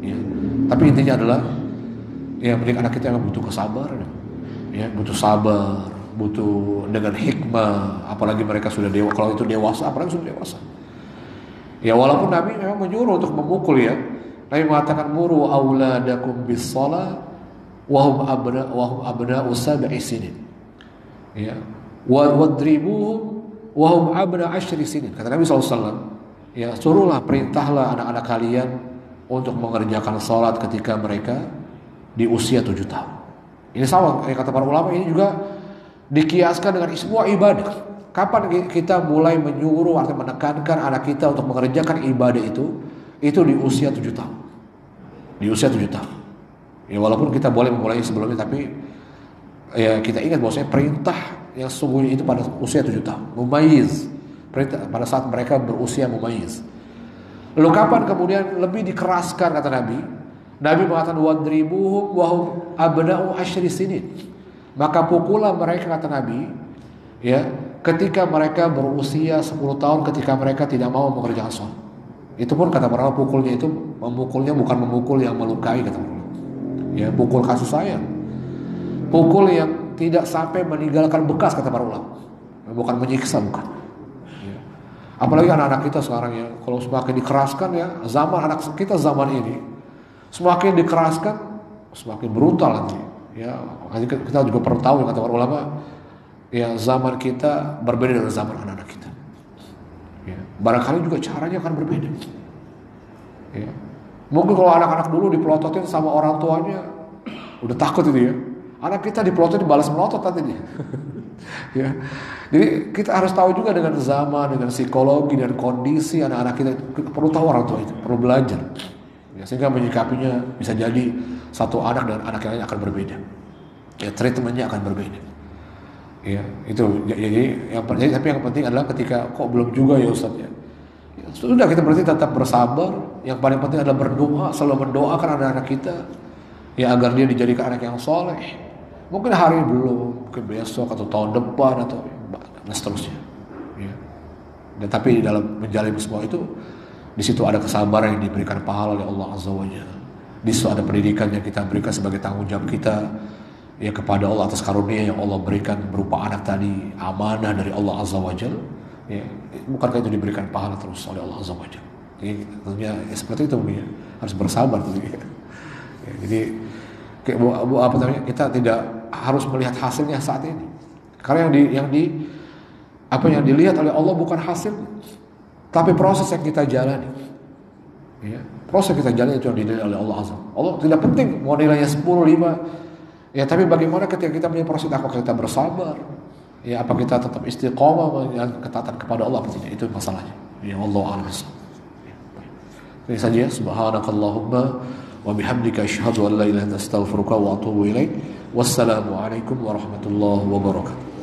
Ya. Tapi intinya adalah, ya, mendidik anak kita yang butuh kesabaran. Ya, butuh sabar, butuh dengan hikmah. Apalagi mereka sudah dewasa. Kalau itu dewasa, apalagi sudah dewasa. Ya, walaupun Nabi memang menyuruh untuk memukul, ya. Nabi mengatakan muru auladakum bis-shalah wa hum abna'u sab'i sinin. Ya. Wadribuhum wa hum abna'u 10 sinin. Kata Nabi SAW, ya, suruhlah, perintahlah anak-anak kalian untuk mengerjakan salat ketika mereka di usia 7 tahun. Ini sama, kata para ulama, ini juga dikiaskan dengan semua ibadah. Kapan kita mulai menyuruh atau menekankan anak kita untuk mengerjakan ibadah itu di usia 7 tahun. Di usia 7 tahun. Ya, walaupun kita boleh memulai sebelumnya, tapi ya kita ingat bahwasanya perintah yang sungguhnya itu pada usia 7 tahun. Mumayyiz. Perintah pada saat mereka berusia mumayyiz. Lalu kapan kemudian lebih dikeraskan, kata Nabi? Nabi mengatakan wadribuhum wa hum abna'u 10 sinin. Maka pukullah mereka, kata Nabi, ya, ketika mereka berusia 10 tahun, ketika mereka tidak mau mengerjakan sholat. Itu pun kata para ulama, memukulnya bukan memukul yang melukai, kata para ulama. Ya, pukul kasih sayang. Pukul yang tidak sampai meninggalkan bekas, kata para ulama. Bukan menyiksa, bukan. Ya. Apalagi anak-anak kita sekarang, ya, kalau semakin dikeraskan, ya, anak kita zaman ini semakin dikeraskan, semakin brutal nanti. Ya, kita juga perlu tahu, kata para ulama, ya, zaman kita berbeda dengan zaman anak-anak kita. Ya, barangkali juga caranya akan berbeda. Ya. Mungkin kalau anak-anak dulu dipelototin sama orang tuanya, udah takut itu, ya. Anak kita dipelototin balas melotot nanti dia. Ya. Jadi kita harus tahu juga dengan zaman, dengan psikologi dan kondisi anak-anak kita perlu tahu orang tua itu, perlu belajar. Ya, sehingga menyikapinya bisa jadi satu anak dan anak yang lain akan berbeda. Ya, treatmentnya akan berbeda. Ya, itu jadi tapi yang penting adalah ketika kok belum juga, ya Ustaz, ya. Sudah, kita berarti tetap bersabar. Yang paling penting adalah berdoa, selalu mendoakan anak-anak kita, ya, agar dia dijadikan anak yang soleh. Mungkin hari belum, mungkin besok atau tahun depan atau dan seterusnya. Ya. Dan tapi dalam menjalani semua itu, di situ ada kesabaran yang diberikan pahala oleh Allah Azza wa Jalla. Di situ ada pendidikan yang kita berikan sebagai tanggung jawab kita, ya, kepada Allah atas karunia yang Allah berikan berupa anak tadi, amanah dari Allah Azza wa Jalla. Ya, bukankah itu diberikan pahala terus oleh Allah Azza wa Jalla? Jadi tentunya ya, seperti itu, ya, harus bersabar tentunya. Ya, jadi kita tidak harus melihat hasilnya saat ini, karena yang dilihat oleh Allah bukan hasil, tapi proses yang kita jalani. Ya, proses yang kita jalani itu yang dinilai oleh Allah Azza. Allah tidak penting mau nilainya 10, 5. Ya, tapi bagaimana ketika kita punya proses, apakah kita bersabar? Ya, apa kita tetap istiqomah dengan ketaatan kepada Allah atau tidak? Itu masalahnya. Ya Allah a'lam. Ini saja. Subhanakallahumma wa bihamdika asyhadu an la ilaha illa anta astaghfiruka wa atubu ilaik. Wassalamu alaikum warahmatullahi wabarakatuh.